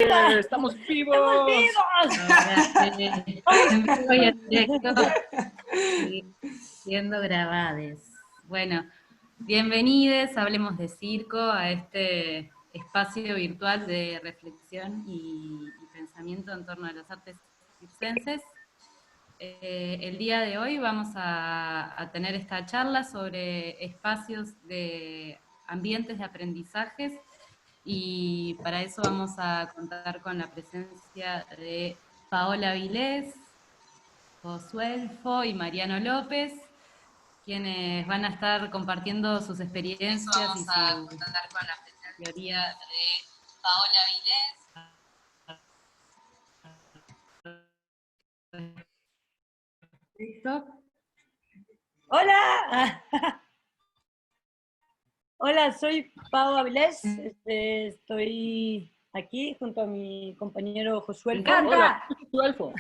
¡Estamos vivos! ¡Estamos vivos! Ahora en vivo y en directo y siendo grabadas. Bueno, bienvenidos, hablemos de circo, a este espacio virtual de reflexión y pensamiento en torno a las artes circenses. El día de hoy vamos a tener esta charla sobre espacios de ambientes de aprendizajes, y para eso vamos a contar con la presencia de Paola Vilés, Josuelfo y Mariano López, quienes van a estar compartiendo sus experiencias y su contar con la presencia de Paola Vilés. ¿Listo? ¡Hola! Hola, soy Pau Avilés. Estoy aquí junto a mi compañero Josué. ¡Hola, Josuelfo!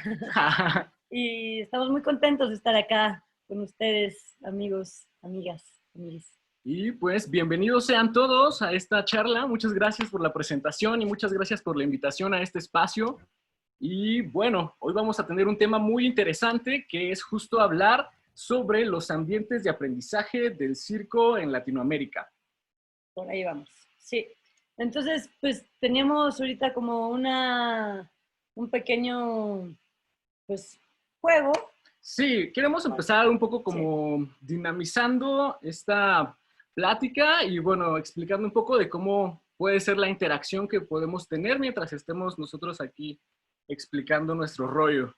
Y estamos muy contentos de estar acá con ustedes, amigos, amigas, amigues. Y pues bienvenidos sean todos a esta charla. Muchas gracias por la presentación y muchas gracias por la invitación a este espacio. Y bueno, hoy vamos a tener un tema muy interesante que es justo hablar sobre los ambientes de aprendizaje del circo en Latinoamérica. Por ahí vamos, sí. Entonces, pues teníamos ahorita como un pequeño, pues, juego. Sí, queremos empezar un poco como dinamizando esta plática y bueno, explicando un poco de cómo puede ser la interacción que podemos tener mientras estemos nosotros aquí explicando nuestro rollo.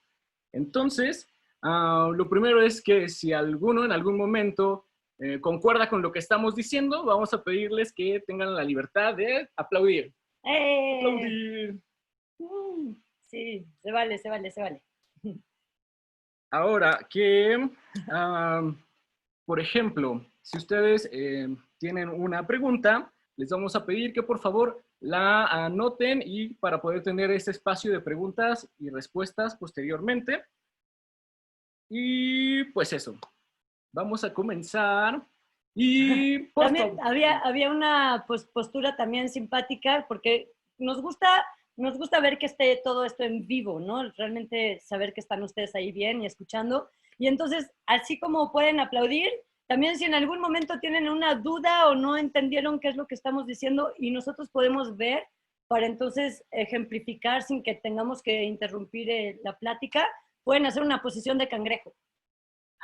Entonces, lo primero es que si alguno en algún momento concuerda con lo que estamos diciendo, vamos a pedirles que tengan la libertad de aplaudir. ¡Aplaudir! Sí, se vale, se vale, se vale. Ahora, que, por ejemplo, si ustedes tienen una pregunta, les vamos a pedir que por favor la anoten y para poder tener ese espacio de preguntas y respuestas posteriormente. Y pues eso, vamos a comenzar. Y por también favor. había una postura también simpática, porque nos gusta ver que esté todo esto en vivo, ¿no? Realmente saber que están ustedes ahí bien y escuchando. Y entonces, así como pueden aplaudir, también si en algún momento tienen una duda o no entendieron qué es lo que estamos diciendo y nosotros podemos ver para entonces ejemplificar sin que tengamos que interrumpir la plática, pueden hacer una posición de cangrejo.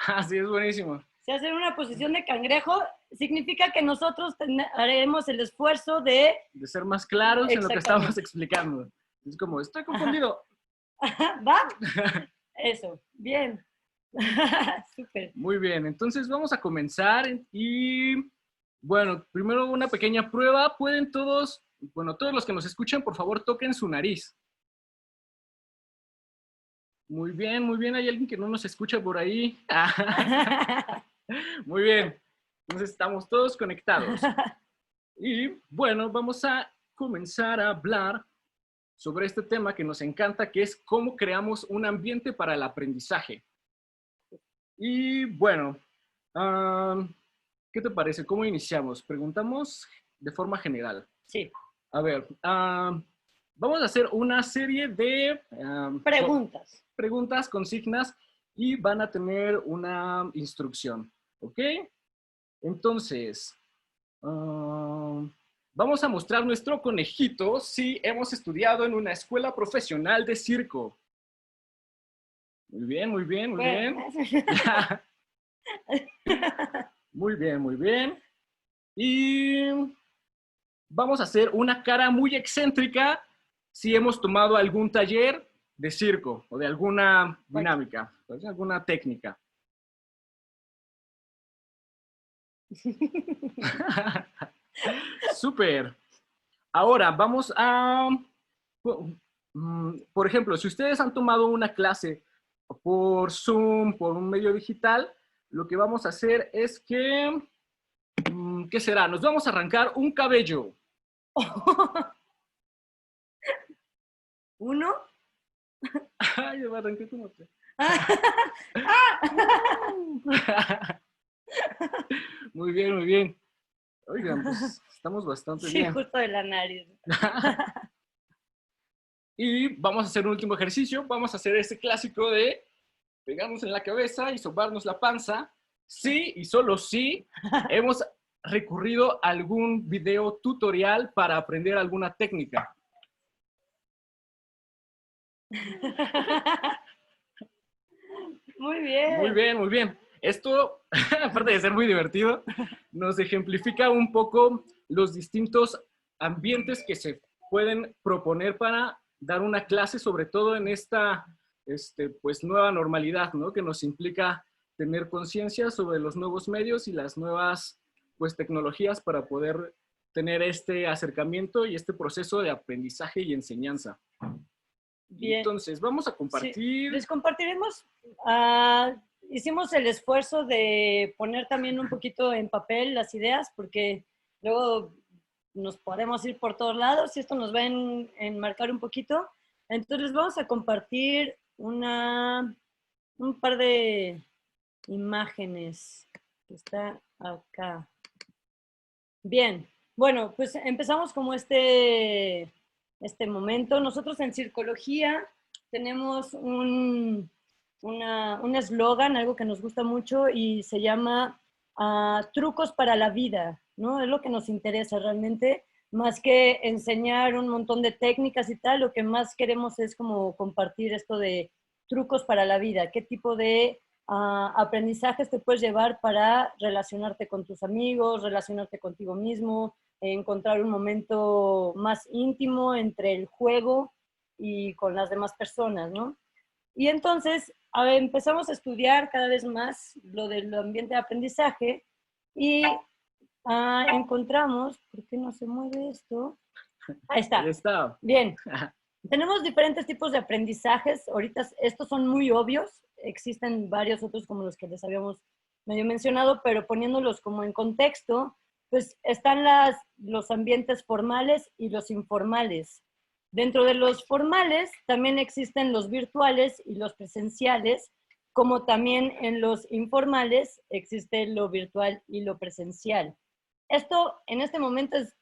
Así es, buenísimo. Si hacen una posición de cangrejo, significa que nosotros haremos el esfuerzo de ser más claros en lo que estamos explicando. Es como, estoy confundido. ¿Va? Eso, bien. Súper. Muy bien, entonces vamos a comenzar y, bueno, primero una pequeña prueba. Pueden todos, bueno, todos los que nos escuchan, por favor, toquen su nariz. Muy bien, muy bien. ¿Hay alguien que no nos escucha por ahí? Muy bien. Entonces estamos todos conectados. Y bueno, vamos a comenzar a hablar sobre este tema que nos encanta, que es cómo creamos un ambiente para el aprendizaje. Y bueno, ¿qué te parece? ¿Cómo iniciamos? Preguntamos de forma general. Sí. A ver, vamos a hacer una serie de preguntas, consignas, y van a tener una instrucción, ¿ok? Entonces, vamos a mostrar nuestro conejito si hemos estudiado en una escuela profesional de circo. Muy bien, muy bien, muy bien. Muy bien, muy bien. Y vamos a hacer una cara muy excéntrica si hemos tomado algún taller de circo o de alguna dinámica, de alguna técnica. Súper. Ahora vamos a, por ejemplo, si ustedes han tomado una clase por Zoom, por un medio digital, lo que vamos a hacer es que, ¿qué será? Nos vamos a arrancar un cabello. ¿Uno? Ay, me arranqué como tres. Muy bien, muy bien. Oigan, pues estamos bastante bien. Sí, justo de la nariz. Y vamos a hacer un último ejercicio. Vamos a hacer ese clásico de pegarnos en la cabeza y sobarnos la panza. Sí, y solo sí, hemos recurrido a algún video tutorial para aprender alguna técnica. Muy bien. Muy bien, muy bien. Esto, aparte de ser muy divertido, nos ejemplifica un poco los distintos ambientes que se pueden proponer para dar una clase, sobre todo en esta pues, nueva normalidad, ¿no? Que nos implica tener conciencia sobre los nuevos medios y las nuevas pues, tecnologías para poder tener este acercamiento y este proceso de aprendizaje y enseñanza. Bien. Entonces, vamos a compartir. Sí, les compartiremos. Hicimos el esfuerzo de poner también un poquito en papel las ideas, porque luego nos podemos ir por todos lados y esto nos va a enmarcar un poquito. Entonces, vamos a compartir un par de imágenes que está acá. Bien, bueno, pues empezamos como este momento. Nosotros en Circología tenemos un eslogan, algo que nos gusta mucho y se llama Trucos para la vida, ¿no? Es lo que nos interesa realmente, más que enseñar un montón de técnicas y tal, lo que más queremos es como compartir esto de trucos para la vida, qué tipo de aprendizajes te puedes llevar para relacionarte con tus amigos, relacionarte contigo mismo, encontrar un momento más íntimo entre el juego y con las demás personas, ¿no? Y entonces empezamos a estudiar cada vez más lo del ambiente de aprendizaje y encontramos, ¿por qué no se mueve esto? Ahí está. Ahí está. Bien. Tenemos diferentes tipos de aprendizajes. Ahorita estos son muy obvios. Existen varios otros como los que les habíamos medio mencionado, pero poniéndolos como en contexto, pues están los ambientes formales y los informales. Dentro de los formales también existen los virtuales y los presenciales, como también en los informales existe lo virtual y lo presencial. Esto en este momento es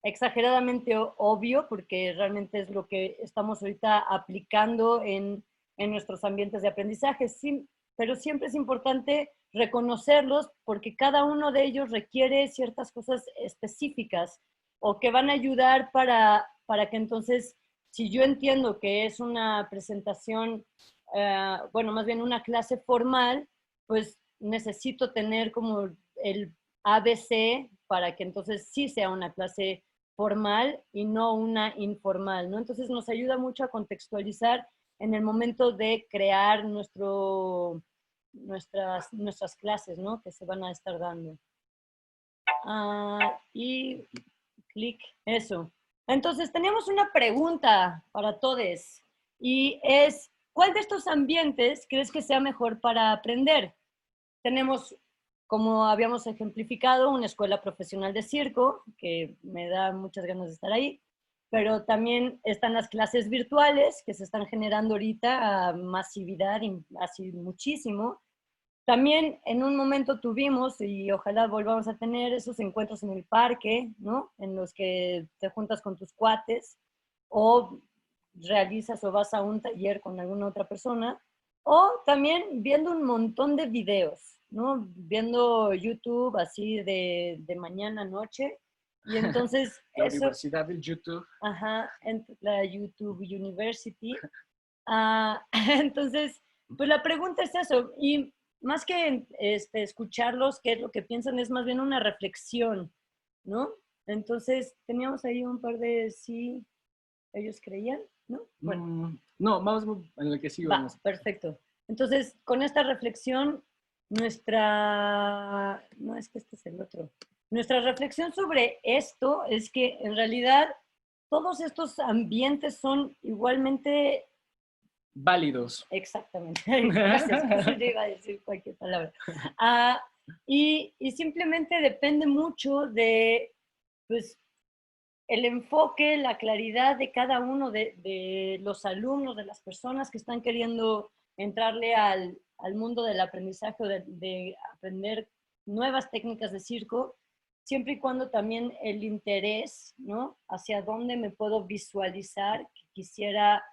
exageradamente obvio porque realmente es lo que estamos ahorita aplicando en nuestros ambientes de aprendizaje, sí, pero siempre es importante reconocerlos porque cada uno de ellos requiere ciertas cosas específicas o que van a ayudar para que entonces, si yo entiendo que es una presentación, bueno, más bien una clase formal, pues necesito tener como el ABC para que entonces sí sea una clase formal y no una informal, ¿no? Entonces nos ayuda mucho a contextualizar en el momento de crear nuestras clases, ¿no? Que se van a estar dando. Y clic, eso. Entonces teníamos una pregunta para todos y es, ¿cuál de estos ambientes crees que sea mejor para aprender? Tenemos, como habíamos ejemplificado, una escuela profesional de circo, que me da muchas ganas de estar ahí, pero también están las clases virtuales que se están generando ahorita a masividad, así muchísimo. También en un momento tuvimos, y ojalá volvamos a tener, esos encuentros en el parque, ¿no? En los que te juntas con tus cuates, o realizas o vas a un taller con alguna otra persona, o también viendo un montón de videos, ¿no? Viendo YouTube así de mañana a noche. Y entonces... La Universidad del YouTube. Ajá, la YouTube University. Entonces, pues la pregunta es eso. Y más que escucharlos, qué es lo que piensan, es más bien una reflexión, ¿no? Entonces, teníamos ahí un par de sí, ellos creían, ¿no? Bueno. No, vamos en el que sí vamos. Perfecto. Entonces, con esta reflexión, no, es que este es el otro. Nuestra reflexión sobre esto es que en realidad todos estos ambientes son igualmente válidos. Exactamente. Gracias. Yo iba a decir cualquier palabra. Y simplemente depende mucho de, pues, el enfoque, la claridad de cada uno de los alumnos, de las personas que están queriendo entrarle al mundo del aprendizaje o de aprender nuevas técnicas de circo, siempre y cuando también el interés, ¿no? Hacia dónde me puedo visualizar, quisiera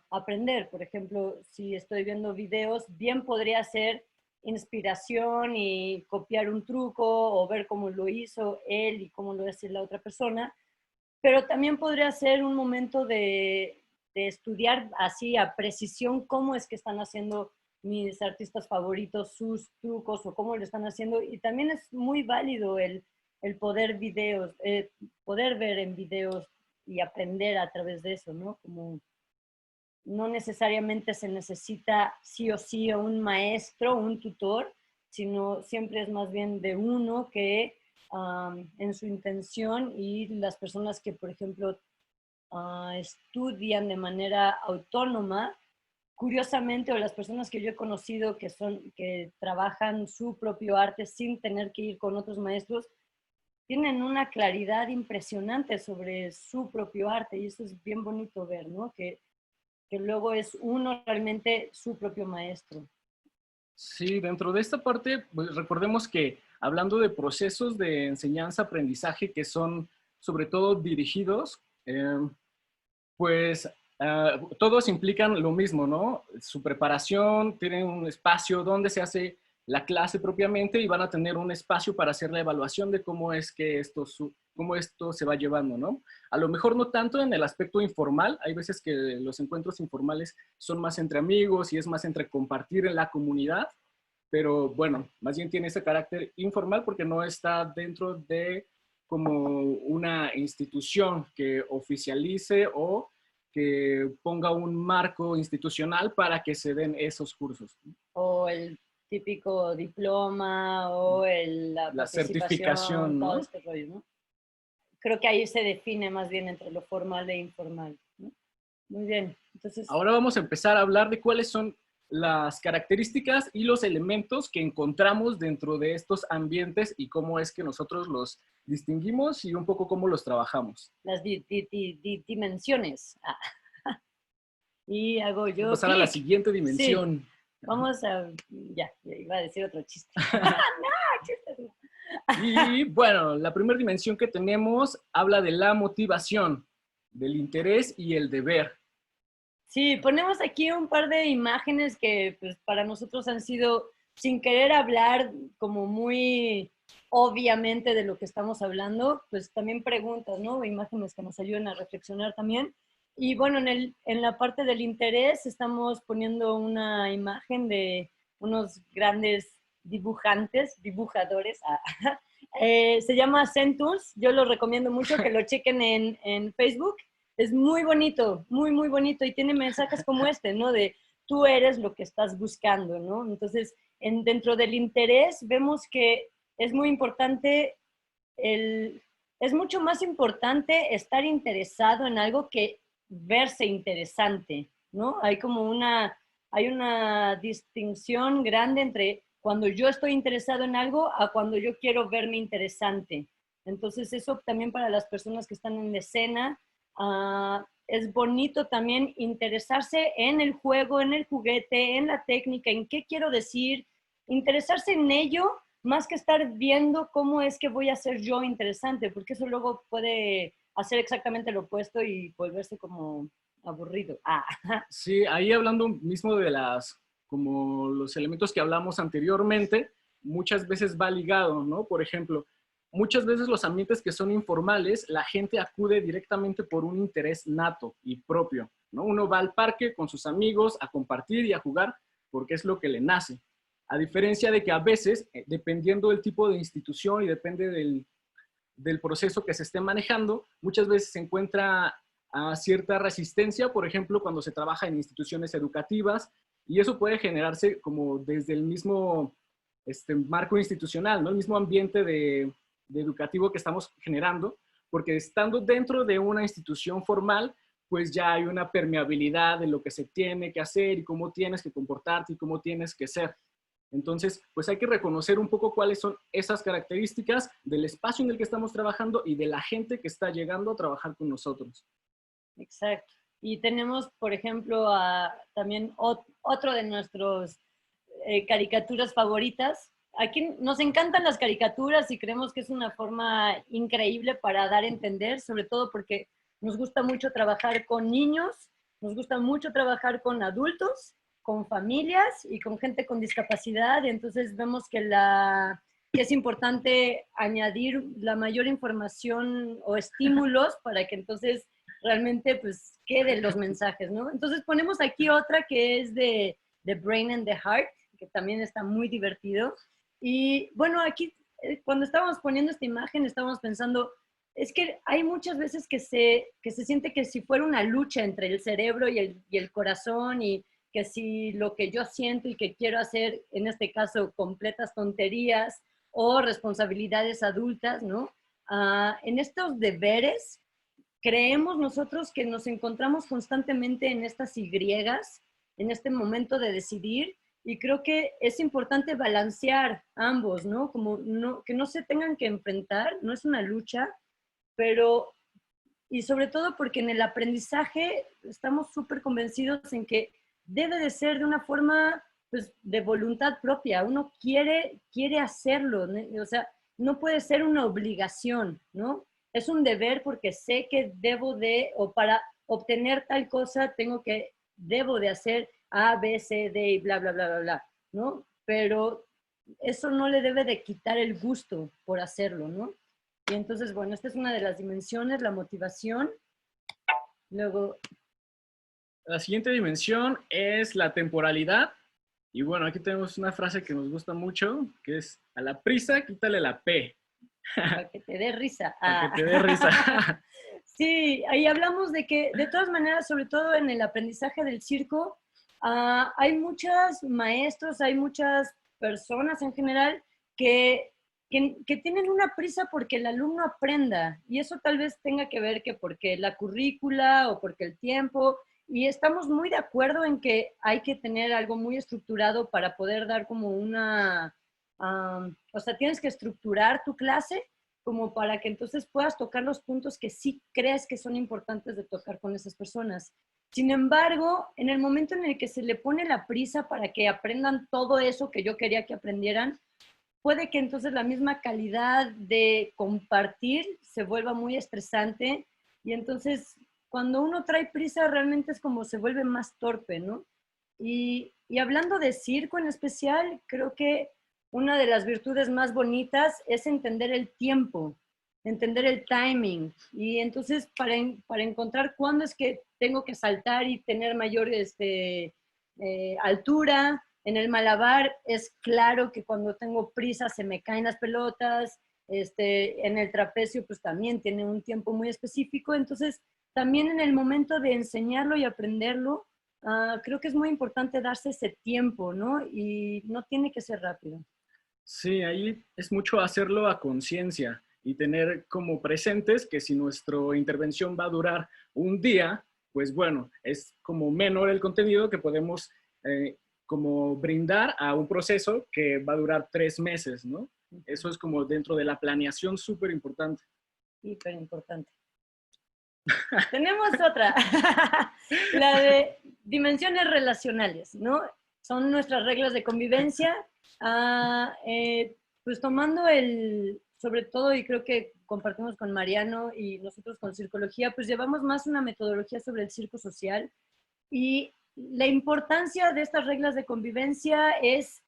aprender. Por ejemplo, si estoy viendo videos, bien podría ser inspiración y copiar un truco o ver cómo lo hizo él y cómo lo hace la otra persona, pero también podría ser un momento de estudiar así a precisión cómo es que están haciendo mis artistas favoritos, sus trucos o cómo lo están haciendo. Y también es muy válido el poder videos, poder ver en videos y aprender a través de eso, ¿no? Como no necesariamente se necesita sí o sí a un maestro, un tutor, sino siempre es más bien de uno que en su intención, y las personas que, por ejemplo, estudian de manera autónoma, curiosamente, o las personas que yo he conocido que trabajan su propio arte sin tener que ir con otros maestros, tienen una claridad impresionante sobre su propio arte, y eso es bien bonito ver, ¿no? Que luego es uno realmente su propio maestro. Sí, dentro de esta parte, pues recordemos que hablando de procesos de enseñanza-aprendizaje que son sobre todo dirigidos, pues todos implican lo mismo, ¿no? Su preparación, tienen un espacio donde se hace la clase propiamente y van a tener un espacio para hacer la evaluación de cómo es que cómo esto se va llevando, ¿no? A lo mejor no tanto en el aspecto informal, hay veces que los encuentros informales son más entre amigos y es más entre compartir en la comunidad, pero bueno, más bien tiene ese carácter informal porque no está dentro de como una institución que oficialice o que ponga un marco institucional para que se den esos cursos. O el típico diploma o la La participación, certificación, todo ¿no? este rollo, ¿no? Creo que ahí se define más bien entre lo formal e informal, ¿no? Muy bien, entonces, Ahora vamos a empezar a hablar de cuáles son las características y los elementos que encontramos dentro de estos ambientes y cómo es que nosotros los distinguimos y un poco cómo los trabajamos. las dimensiones. Y hago Vamos a yo pasar a la clic. siguiente Sí, dimensión. vamos a, ya iba a decir otro chiste. No, chistes no. Y bueno, la primera dimensión que tenemos habla de la motivación, del interés y el deber. Sí, ponemos aquí un par de imágenes que pues, para nosotros han sido, sin querer hablar como muy obviamente de lo que estamos hablando, pues también preguntas, ¿no? Imágenes que nos ayuden a reflexionar también. Y bueno, en la parte del interés estamos poniendo una imagen de unos grandes dibujadores. Se llama Centus, yo lo recomiendo mucho que lo chequen en Facebook. Es muy bonito, muy, muy bonito, y tiene mensajes como este, ¿no? De tú eres lo que estás buscando, ¿no? Entonces, dentro del interés vemos que es muy importante, es mucho más importante estar interesado en algo que verse interesante, ¿no? Hay una distinción grande entre cuando yo estoy interesado en algo a cuando yo quiero verme interesante. Entonces, eso también para las personas que están en la escena, es bonito también interesarse en el juego, en el juguete, en la técnica, en qué quiero decir, interesarse en ello más que estar viendo cómo es que voy a ser yo interesante, porque eso luego puede hacer exactamente lo opuesto y volverse como aburrido. Sí, ahí hablando mismo de como los elementos que hablamos anteriormente, muchas veces va ligado, ¿no? Por ejemplo, muchas veces los ambientes que son informales, la gente acude directamente por un interés nato y propio, ¿no? Uno va al parque con sus amigos a compartir y a jugar porque es lo que le nace. A diferencia de que a veces, dependiendo del tipo de institución y depende del proceso que se esté manejando, muchas veces se encuentra cierta resistencia, por ejemplo, cuando se trabaja en instituciones educativas, y eso puede generarse como desde el mismo marco institucional, ¿no? El mismo ambiente de educativo que estamos generando, porque estando dentro de una institución formal, pues ya hay una permeabilidad de lo que se tiene que hacer y cómo tienes que comportarte y cómo tienes que ser. Entonces, pues hay que reconocer un poco cuáles son esas características del espacio en el que estamos trabajando y de la gente que está llegando a trabajar con nosotros. Exacto. Y tenemos, por ejemplo, también otro de nuestros caricaturas favoritas. Aquí nos encantan las caricaturas y creemos que es una forma increíble para dar a entender, sobre todo porque nos gusta mucho trabajar con niños, nos gusta mucho trabajar con adultos, con familias y con gente con discapacidad. Y entonces vemos que es importante añadir la mayor información o estímulos para que entonces realmente pues queden los mensajes, ¿no? Entonces ponemos aquí otra que es de The Brain and the Heart, que también está muy divertido. Y bueno, aquí cuando estábamos poniendo esta imagen estábamos pensando, es que hay muchas veces que se siente que si fuera una lucha entre el cerebro y el corazón, y que si lo que yo siento y que quiero hacer, en este caso, completas tonterías o responsabilidades adultas, ¿no? En estos deberes, creemos nosotros que nos encontramos constantemente en estas Y, en este momento de decidir, y creo que es importante balancear ambos, ¿no? Como que no se tengan que enfrentar, no es una lucha, pero, y sobre todo porque en el aprendizaje estamos súper convencidos en que debe de ser de una forma, pues, de voluntad propia. Uno quiere hacerlo, ¿no? O sea, no puede ser una obligación, ¿no? Es un deber porque sé que debo de, o para obtener tal cosa, debo de hacer A, B, C, D y bla, bla, bla, bla, bla, ¿no? Pero eso no le debe de quitar el gusto por hacerlo, ¿no? Y entonces, bueno, esta es una de las dimensiones, la motivación. Luego, La siguiente dimensión es la temporalidad. Y bueno, aquí tenemos una frase que nos gusta mucho, que es: a la prisa, quítale la P. para que te dé risa. Para que te dé risa. Sí, ahí hablamos de que, de todas maneras, sobre todo en el aprendizaje del circo, hay muchos maestros, hay muchas personas en general que tienen una prisa porque el alumno aprenda. Y eso tal vez tenga que ver que porque la currícula o porque el tiempo. Y estamos muy de acuerdo en que hay que tener algo muy estructurado para poder dar como o sea, tienes que estructurar tu clase como para que entonces puedas tocar los puntos que sí crees que son importantes de tocar con esas personas. Sin embargo, en el momento en el que se le pone la prisa para que aprendan todo eso que yo quería que aprendieran, puede que entonces la misma calidad de compartir se vuelva muy estresante, y entonces cuando uno trae prisa realmente es como se vuelve más torpe, ¿no? Y hablando de circo en especial, creo que una de las virtudes más bonitas es entender el tiempo, entender el timing. Y entonces para encontrar cuándo es que tengo que saltar y tener mayor altura. En el malabar es claro que cuando tengo prisa se me caen las pelotas. En el trapecio pues también tiene un tiempo muy específico. Entonces también en el momento de enseñarlo y aprenderlo, creo que es muy importante darse ese tiempo, ¿no? Y no tiene que ser rápido. Sí, ahí es mucho hacerlo a conciencia y tener como presentes que si nuestra intervención va a durar un día, pues bueno, es como menor el contenido que podemos como brindar a un proceso que va a durar 3 meses, ¿no? Eso es como dentro de la planeación súper importante. Hiper importante. Tenemos otra, la de dimensiones relacionales, ¿no? Son nuestras reglas de convivencia. Pues tomando sobre todo, y creo que compartimos con Mariano y nosotros con Circología, pues llevamos más una metodología sobre el circo social, y la importancia de estas reglas de convivencia es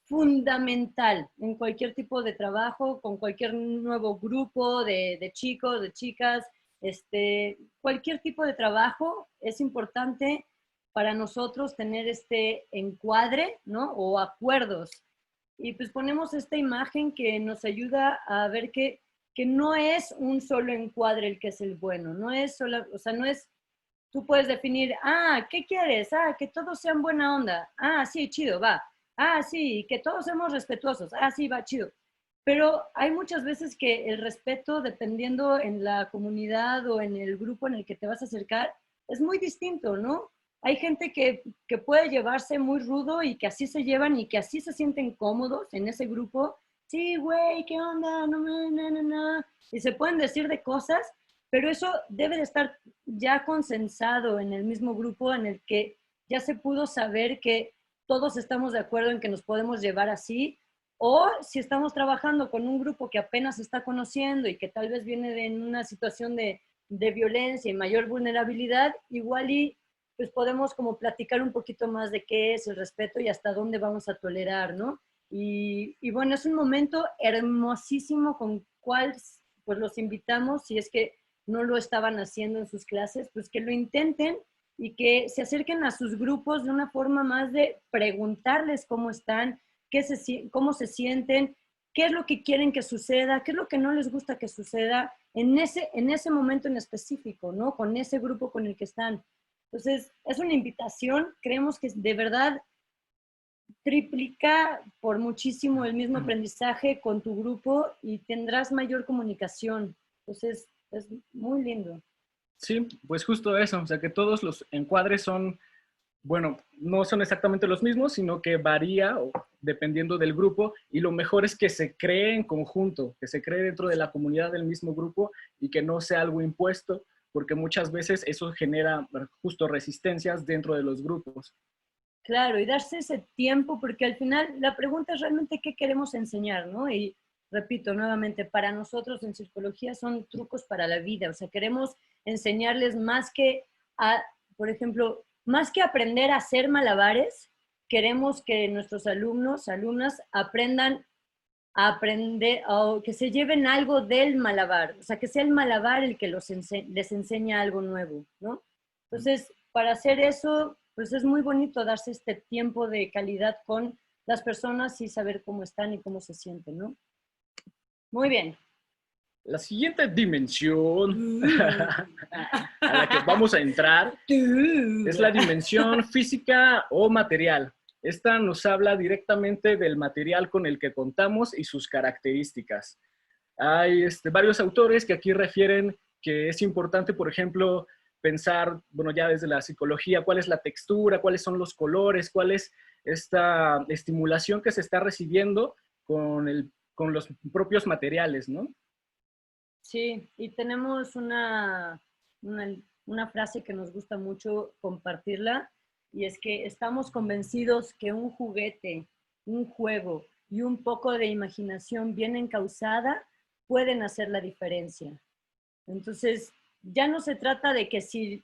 fundamental en cualquier tipo de trabajo, con cualquier nuevo grupo de chicos, de chicas, cualquier tipo de trabajo. Es importante para nosotros tener este encuadre, ¿no? O acuerdos. Y pues ponemos esta imagen que nos ayuda a ver que no es un solo encuadre el que es el bueno, no es solo, o sea, no es, tú puedes definir, ¿qué quieres? Que todos sean buena onda. Sí, chido, va. Sí, que todos seamos respetuosos. Sí, va, chido. Pero hay muchas veces que el respeto, dependiendo en la comunidad o en el grupo en el que te vas a acercar, es muy distinto, ¿no? Hay gente que puede llevarse muy rudo y que así se llevan y que así se sienten cómodos en ese grupo. Sí, güey, ¿qué onda? No, no, no, no. Y se pueden decir de cosas, pero eso debe de estar ya consensado en el mismo grupo en el que ya se pudo saber que todos estamos de acuerdo en que nos podemos llevar así. O si estamos trabajando con un grupo que apenas está conociendo y que tal vez viene de una situación de de violencia y mayor vulnerabilidad, igual y pues podemos como platicar un poquito más de qué es el respeto y hasta dónde vamos a tolerar, ¿no? Y bueno, es un momento hermosísimo con cual pues los invitamos, si es que no lo estaban haciendo en sus clases, pues que lo intenten y que se acerquen a sus grupos de una forma más de preguntarles cómo están, cómo se sienten, qué es lo que quieren que suceda, qué es lo que no les gusta que suceda en ese momento en específico, ¿no? Con ese grupo con el que están. Entonces, es una invitación, creemos que de verdad triplica por muchísimo el mismo aprendizaje con tu grupo y tendrás mayor comunicación. Entonces, es muy lindo. Sí, pues justo eso, o sea que todos los encuadres son, bueno, no son exactamente los mismos, sino que varía dependiendo del grupo, y lo mejor es que se cree en conjunto, que se cree dentro de la comunidad del mismo grupo y que no sea algo impuesto, porque muchas veces eso genera justo resistencias dentro de los grupos. Claro, y darse ese tiempo, porque al final la pregunta es realmente qué queremos enseñar, ¿no? Y repito nuevamente, para nosotros en psicología son trucos para la vida, o sea, queremos enseñarles más que por ejemplo, más que aprender a hacer malabares, queremos que nuestros alumnos, alumnas aprendan a aprender, o que se lleven algo del malabar, o sea, que sea el malabar el que les enseña algo nuevo, ¿no? Entonces, para hacer eso, pues es muy bonito darse este tiempo de calidad con las personas y saber cómo están y cómo se sienten, ¿no? Muy bien. La siguiente dimensión a la que vamos a entrar es la dimensión física o material. Esta nos habla directamente del material con el que contamos y sus características. Hay varios autores que aquí refieren que es importante, por ejemplo, pensar, bueno, ya desde la psicología, cuál es la textura, cuáles son los colores, cuál es esta estimulación que se está recibiendo con los propios materiales, ¿no? Sí, y tenemos una frase que nos gusta mucho compartirla, y es que estamos convencidos que un juguete, un juego y un poco de imaginación bien encauzada pueden hacer la diferencia. Entonces, ya no se trata de que si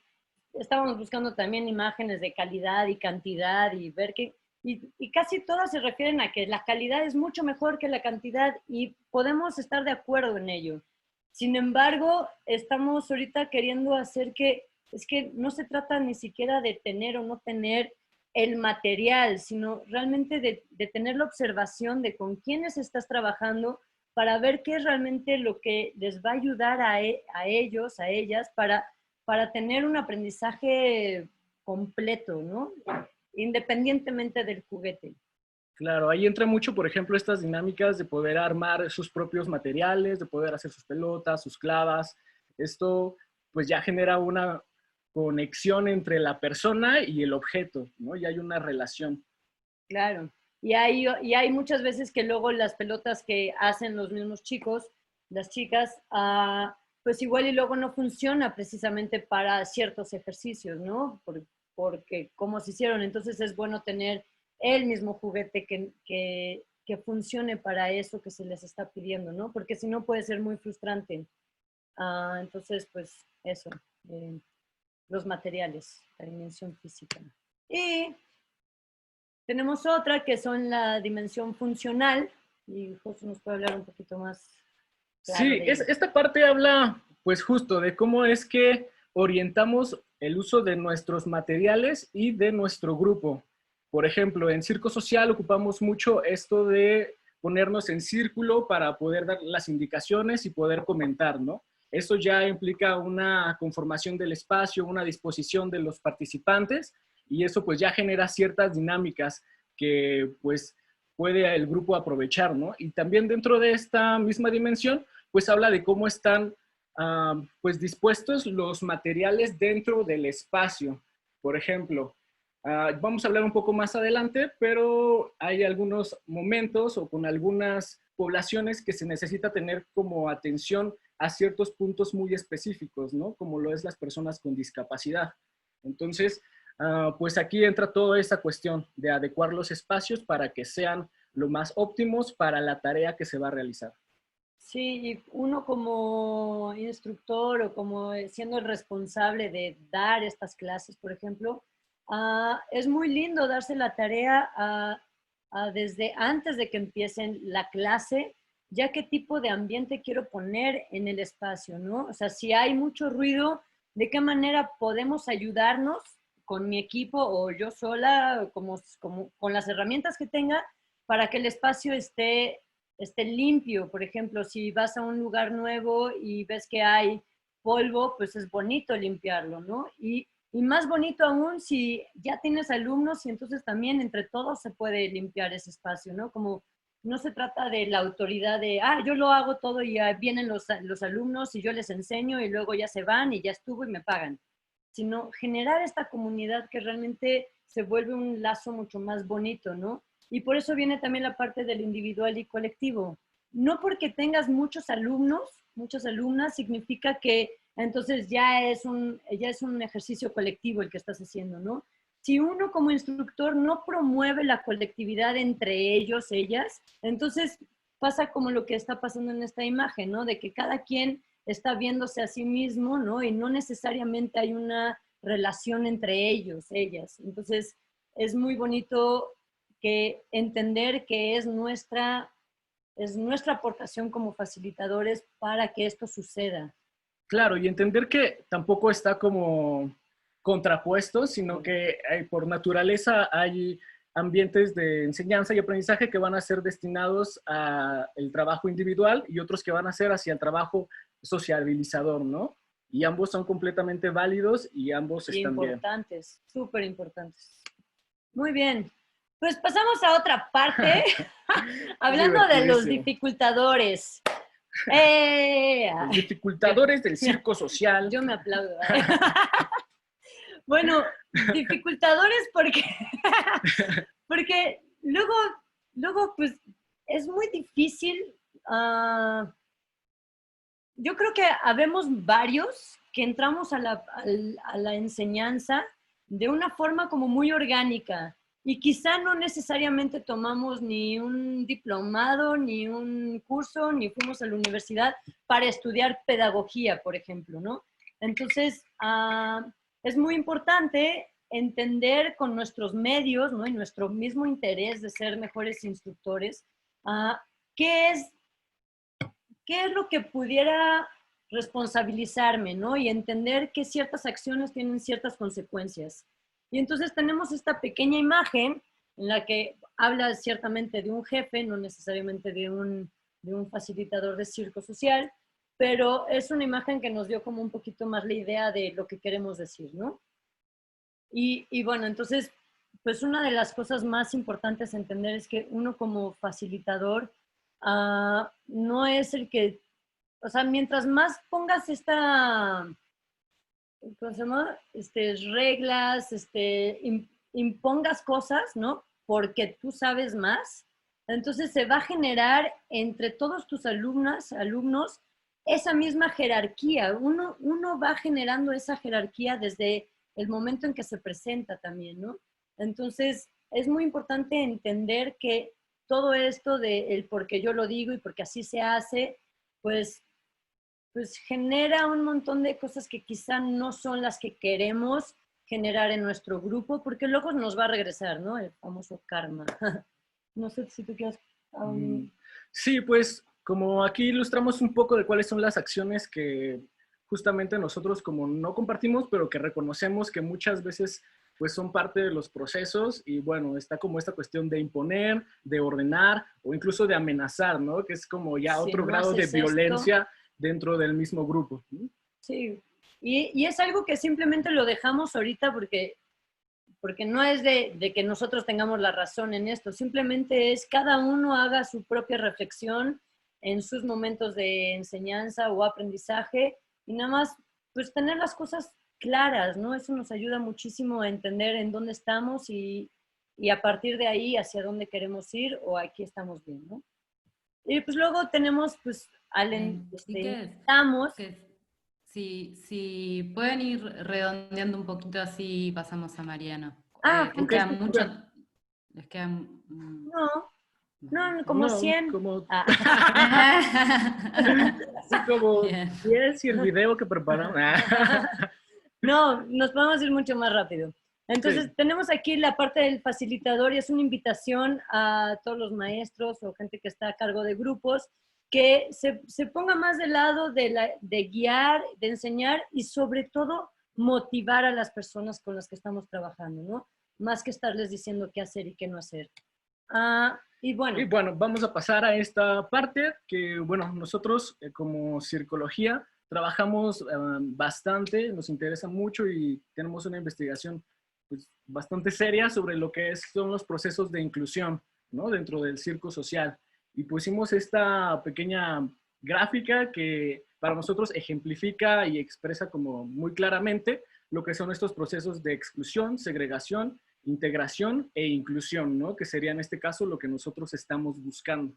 estábamos buscando también imágenes de calidad y cantidad y ver que, y casi todas se refieren a que la calidad es mucho mejor que la cantidad y podemos estar de acuerdo en ello. Sin embargo, estamos ahorita queriendo hacer que, es que no se trata ni siquiera de tener o no tener el material, sino realmente de tener la observación de con quiénes estás trabajando para ver qué es realmente lo que les va a ayudar a ellos, a ellas, para tener un aprendizaje completo, ¿no? Independientemente del juguete. Claro, ahí entra mucho, por ejemplo, estas dinámicas de poder armar sus propios materiales, de poder hacer sus pelotas, sus clavas. Esto pues ya genera una conexión entre la persona y el objeto, ¿no? Ya hay una relación. Claro. Y hay muchas veces que luego las pelotas que hacen los mismos chicos, las chicas, pues igual y luego no funciona precisamente para ciertos ejercicios, ¿no? Porque cómo se hicieron. Entonces es bueno tener el mismo juguete que funcione para eso que se les está pidiendo, ¿no? Porque si no puede ser muy frustrante. Entonces, pues eso, los materiales, la dimensión física. Y tenemos otra que son la dimensión funcional, y José nos puede hablar un poquito más claro Sí, de ello. esta parte habla pues justo de cómo es que orientamos el uso de nuestros materiales y de nuestro grupo. Por ejemplo, en circo social ocupamos mucho esto de ponernos en círculo para poder dar las indicaciones y poder comentar, ¿no? Eso ya implica una conformación del espacio, una disposición de los participantes, y eso pues ya genera ciertas dinámicas que pues puede el grupo aprovechar, ¿no? Y también dentro de esta misma dimensión, pues habla de cómo están pues dispuestos los materiales dentro del espacio. Por ejemplo, vamos a hablar un poco más adelante, pero hay algunos momentos o con algunas poblaciones que se necesita tener como atención a ciertos puntos muy específicos, ¿no? Como lo es las personas con discapacidad. Entonces, pues aquí entra toda esa cuestión de adecuar los espacios para que sean lo más óptimos para la tarea que se va a realizar. Sí, y uno como instructor o como siendo el responsable de dar estas clases, por ejemplo, es muy lindo darse la tarea desde antes de que empiecen la clase, ya qué tipo de ambiente quiero poner en el espacio, ¿no? O sea, si hay mucho ruido, ¿de qué manera podemos ayudarnos con mi equipo o yo sola, como con las herramientas que tenga, para que el espacio esté limpio? Por ejemplo, si vas a un lugar nuevo y ves que hay polvo, pues es bonito limpiarlo, ¿no? Y más bonito aún si ya tienes alumnos y entonces también entre todos se puede limpiar ese espacio, ¿no? Como no se trata de la autoridad de, yo lo hago todo y ya vienen los alumnos y yo les enseño y luego ya se van y ya estuvo y me pagan, sino generar esta comunidad que realmente se vuelve un lazo mucho más bonito, ¿no? Y por eso viene también la parte del individual y colectivo. No porque tengas muchos alumnos, muchas alumnas, significa que entonces ya es un ejercicio colectivo el que estás haciendo, ¿no? Si uno como instructor no promueve la colectividad entre ellos, ellas, entonces pasa como lo que está pasando en esta imagen, ¿no? De que cada quien está viéndose a sí mismo, ¿no? Y no necesariamente hay una relación entre ellos, ellas. Entonces, es muy bonito que entender que es nuestra aportación como facilitadores para que esto suceda. Claro, y entender que tampoco está como contrapuesto, sino que por naturaleza hay ambientes de enseñanza y aprendizaje que van a ser destinados al trabajo individual y otros que van a ser hacia el trabajo sociabilizador, ¿no? Y ambos son completamente válidos y ambos están bien. Importantes, súper importantes. Muy bien. Pues pasamos a otra parte, hablando de los dificultadores. Los dificultadores del circo social. Yo me aplaudo. Bueno, dificultadores porque luego pues es muy difícil. Yo creo que habemos varios que entramos a la enseñanza de una forma como muy orgánica y quizá no necesariamente tomamos ni un diplomado, ni un curso, ni fuimos a la universidad para estudiar pedagogía, por ejemplo, ¿no? Entonces, es muy importante entender con nuestros medios, ¿no? Y nuestro mismo interés de ser mejores instructores, qué es lo que pudiera responsabilizarme, ¿no? Y entender que ciertas acciones tienen ciertas consecuencias. Y entonces tenemos esta pequeña imagen en la que habla ciertamente de un jefe, no necesariamente de un facilitador de circo social, pero es una imagen que nos dio como un poquito más la idea de lo que queremos decir, ¿no? Y bueno, entonces, pues una de las cosas más importantes a entender es que uno como facilitador no es el que, o sea, mientras más pongas ¿cómo se llama? Reglas, impongas cosas, ¿no? Porque tú sabes más, entonces se va a generar entre todos tus alumnos, esa misma jerarquía. Uno va generando esa jerarquía desde el momento en que se presenta también, ¿no? Entonces, es muy importante entender que todo esto de el porque yo lo digo y porque así se hace, pues genera un montón de cosas que quizá no son las que queremos generar en nuestro grupo, porque luego nos va a regresar, ¿no? El famoso karma. No sé si tú quieres... Sí, pues como aquí ilustramos un poco de cuáles son las acciones que justamente nosotros como no compartimos, pero que reconocemos que muchas veces pues son parte de los procesos y bueno, está como esta cuestión de imponer, de ordenar o incluso de amenazar, ¿no? Que es como ya otro grado de violencia dentro del mismo grupo. Sí, y es algo que simplemente lo dejamos ahorita porque no es de que nosotros tengamos la razón en esto, simplemente es cada uno haga su propia reflexión en sus momentos de enseñanza o aprendizaje y nada más pues tener las cosas claras, ¿no? Eso nos ayuda muchísimo a entender en dónde estamos y a partir de ahí hacia dónde queremos ir o aquí estamos bien, ¿no? Y pues luego tenemos pues estamos... Si pueden ir redondeando un poquito así pasamos a Mariano. Ah, les queda mucho. Les queda... No, No, como No, 100. como, Bien. así como 10 y el video que prepararon. No, nos podemos ir mucho más rápido. Entonces, Sí. tenemos aquí la parte del facilitador y es una invitación a todos los maestros o gente que está a cargo de grupos que se ponga más del lado de guiar, de enseñar y sobre todo motivar a las personas con las que estamos trabajando, ¿no? Más que estarles diciendo qué hacer y qué no hacer. Y Y bueno, bueno, vamos a pasar a esta parte que, bueno, nosotros como Circología trabajamos bastante, nos interesa mucho y tenemos una investigación pues, bastante seria sobre lo que son los procesos de inclusión, ¿no? Dentro del circo social. Y pusimos esta pequeña gráfica que para nosotros ejemplifica y expresa como muy claramente lo que son estos procesos de exclusión, segregación, integración e inclusión, ¿no? Que sería en este caso lo que nosotros estamos buscando.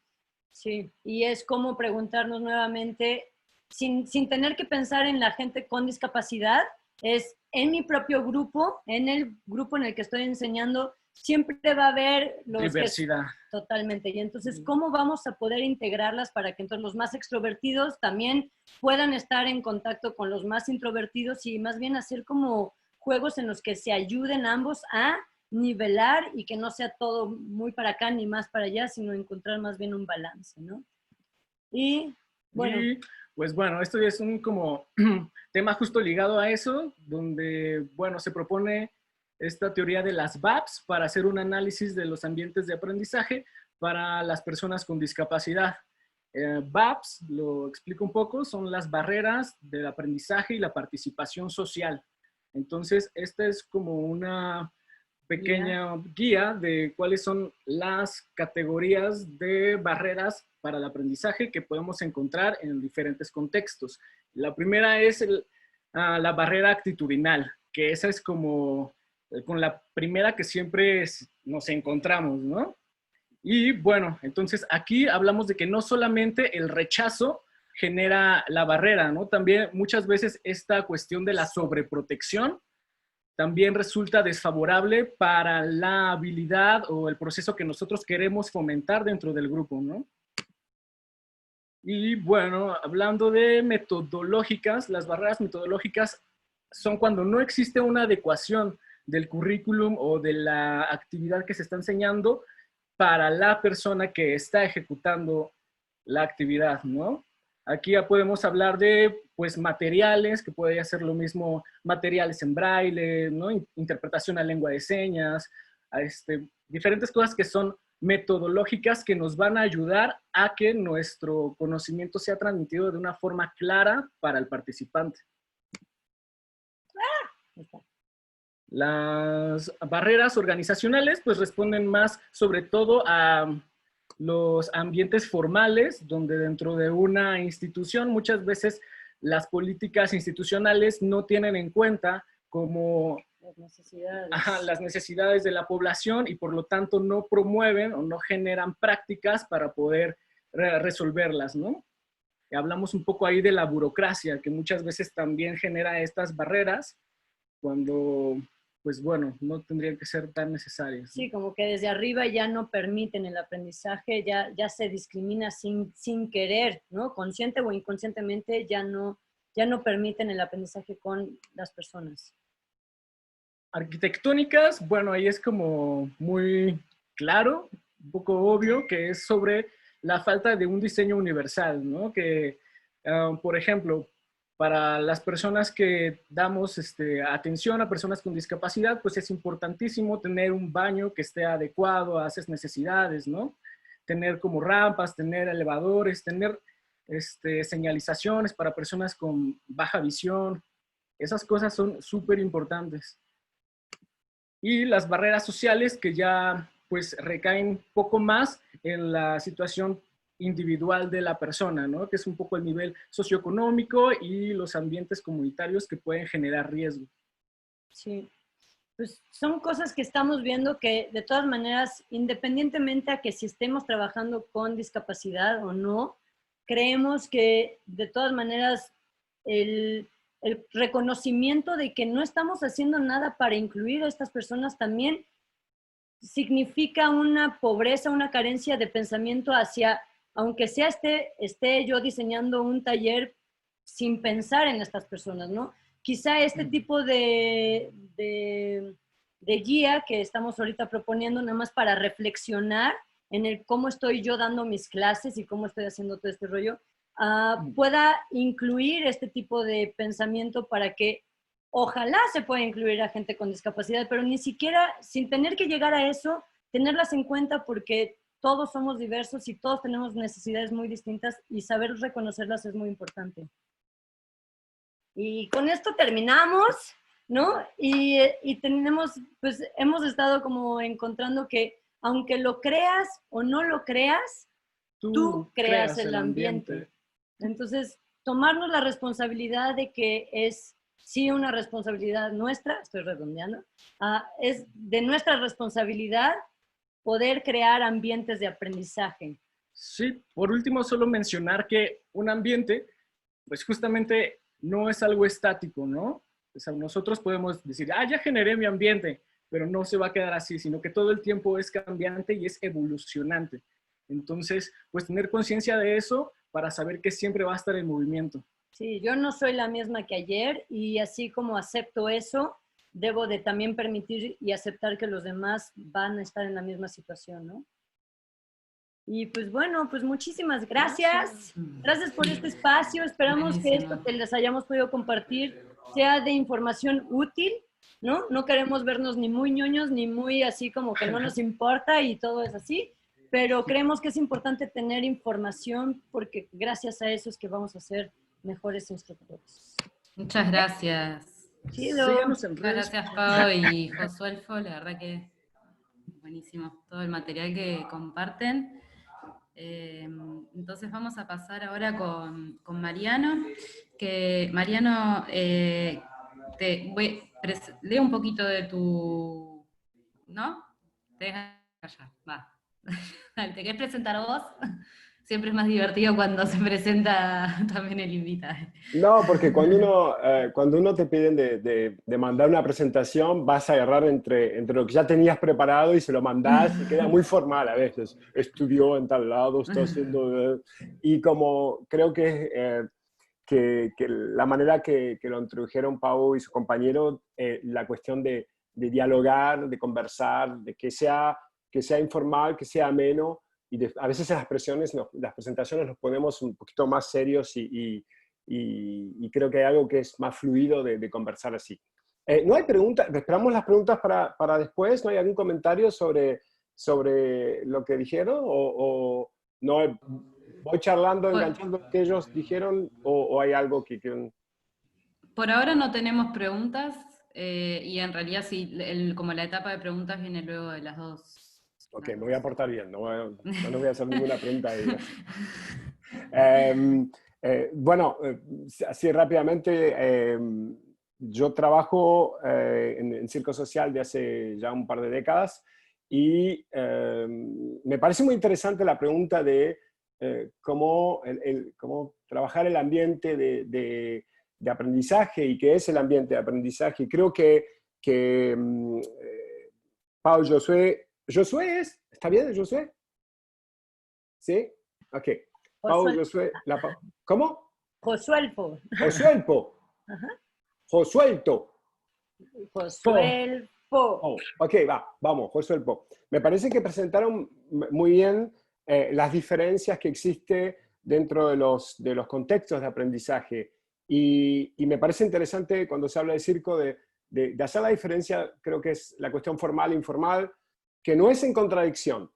sí, y es como preguntarnos nuevamente, sin tener que pensar en la gente con discapacidad, es en mi propio grupo, en el grupo en el que estoy enseñando, siempre va a haber los que Diversidad. totalmente. Y entonces, ¿cómo vamos a poder integrarlas para que entonces los más extrovertidos también puedan estar en contacto con los más introvertidos y más bien hacer como juegos en los que se ayuden ambos a nivelar y que no sea todo muy para acá ni más para allá, sino encontrar más bien un balance, ¿no? Y bueno, Y pues bueno, esto es un como tema justo ligado a eso, donde, bueno, se propone esta teoría de las VAPs para hacer un análisis de los ambientes de aprendizaje para las personas con discapacidad. VAPs, lo explico un poco, son las barreras del aprendizaje y la participación social. Entonces, esta es como una pequeña guía de cuáles son las categorías de barreras para el aprendizaje que podemos encontrar en diferentes contextos. La primera es la barrera actitudinal, que esa es como con la primera que siempre nos encontramos, ¿no? Y bueno, entonces aquí hablamos de que no solamente el rechazo genera la barrera, ¿no? También muchas veces esta cuestión de la sobreprotección también resulta desfavorable para la habilidad o el proceso que nosotros queremos fomentar dentro del grupo, ¿no? Y bueno, hablando de metodológicas, las barreras metodológicas son cuando no existe una adecuación del currículum o de la actividad que se está enseñando para la persona que está ejecutando la actividad, ¿no? Aquí ya podemos hablar de, pues, materiales, que puede ser lo mismo, materiales en braille, ¿no? Interpretación a lengua de señas, diferentes cosas que son metodológicas que nos van a ayudar a que nuestro conocimiento sea transmitido de una forma clara para el participante. Las barreras organizacionales pues responden más sobre todo a los ambientes formales, donde dentro de una institución muchas veces las políticas institucionales no tienen en cuenta como las necesidades de la población y por lo tanto no promueven o no generan prácticas para poder resolverlas, ¿no? Y hablamos un poco ahí de la burocracia, que muchas veces también genera estas barreras cuando, pues bueno, no tendrían que ser tan necesarias, ¿no? Sí, como que desde arriba ya no permiten el aprendizaje, ya se discrimina sin querer, ¿no? Consciente o inconscientemente ya no permiten el aprendizaje con las personas. Arquitectónicas, bueno, ahí es como muy claro, un poco obvio, que es sobre la falta de un diseño universal, ¿no? Que, por ejemplo, para las personas que damos atención a personas con discapacidad, pues es importantísimo tener un baño que esté adecuado a esas necesidades, ¿no? Tener como rampas, tener elevadores, tener señalizaciones para personas con baja visión. Esas cosas son súper importantes. Y las barreras sociales que ya pues recaen poco más en la situación individual de la persona, ¿no? Que es un poco el nivel socioeconómico y los ambientes comunitarios que pueden generar riesgo. Sí, pues son cosas que estamos viendo que de todas maneras, independientemente a que si estemos trabajando con discapacidad o no, creemos que de todas maneras el reconocimiento de que no estamos haciendo nada para incluir a estas personas también significa una pobreza, una carencia de pensamiento hacia, aunque sea esté yo diseñando un taller sin pensar en estas personas, ¿no? Quizá este tipo de guía que estamos ahorita proponiendo, nada más para reflexionar en el cómo estoy yo dando mis clases y cómo estoy haciendo todo este rollo, pueda incluir este tipo de pensamiento para que ojalá se pueda incluir a gente con discapacidad, pero ni siquiera, sin tener que llegar a eso, tenerlas en cuenta porque todos somos diversos y todos tenemos necesidades muy distintas y saber reconocerlas es muy importante. Y con esto terminamos, ¿no? Y tenemos, pues hemos estado como encontrando que aunque lo creas o no lo creas, tú creas el ambiente. Entonces, tomarnos la responsabilidad de que es sí una responsabilidad nuestra, estoy redondeando, es de nuestra responsabilidad poder crear ambientes de aprendizaje. Sí, por último, solo mencionar que un ambiente, pues justamente no es algo estático, ¿no? O sea, nosotros podemos decir, ya generé mi ambiente, pero no se va a quedar así, sino que todo el tiempo es cambiante y es evolucionante. Entonces, pues tener conciencia de eso para saber que siempre va a estar en movimiento. Sí, yo no soy la misma que ayer y así como acepto eso, debo de también permitir y aceptar que los demás van a estar en la misma situación, ¿no? Y pues bueno, pues muchísimas gracias. Gracias por este espacio. Esperamos que esto que les hayamos podido compartir sea de información útil, ¿no? No queremos vernos ni muy ñoños, ni muy así como que no nos importa y todo es así, pero creemos que es importante tener información porque gracias a eso es que vamos a ser mejores instructores. Muchas gracias. Chido. Síganos en redes. Gracias, Pau y Josuelfo, la verdad que buenísimo todo el material que comparten. Entonces vamos a pasar ahora con Mariano, que Mariano, leo un poquito de tu, ¿no? Te dejas callar, va. ¿Te querés presentar vos? Siempre es más divertido cuando se presenta también el invitado. No, porque cuando uno te piden de mandar una presentación, vas a agarrar entre lo que ya tenías preparado y se lo mandás, y queda muy formal a veces. Estudió en tal lado, está haciendo... Y como creo que la manera que lo introdujeron Pau y su compañero, la cuestión de dialogar, de conversar, de que sea informal, que sea ameno, y a veces en las presentaciones nos ponemos un poquito más serios y creo que hay algo que es más fluido de conversar así. ¿No hay preguntas? ¿Esperamos las preguntas para después? ¿No hay algún comentario sobre lo que dijeron? ¿O no? ¿Voy charlando, enganchando lo que ellos dijeron? ¿O hay algo que quieran? Por ahora no tenemos preguntas y en realidad sí, como la etapa de preguntas viene luego de las dos. Ok, me voy a portar bien, no voy a hacer ninguna pregunta ahí. Bueno, así rápidamente, yo trabajo en Circo Social de hace ya un par de décadas y me parece muy interesante la pregunta de cómo trabajar el ambiente de aprendizaje y qué es el ambiente de aprendizaje. Creo que Pau, Josué ¿está bien Josué? ¿Sí? Ok. Pau, Josué, ¿cómo? Josuelfo. Josuelpo. Josuelto. Josuelfo. Oh, ok, vamos, Josuelpo. Me parece que presentaron muy bien las diferencias que existen dentro de los contextos de aprendizaje. Y me parece interesante cuando se habla de circo de hacer la diferencia, creo que es la cuestión formal e informal, que no es en contradicción.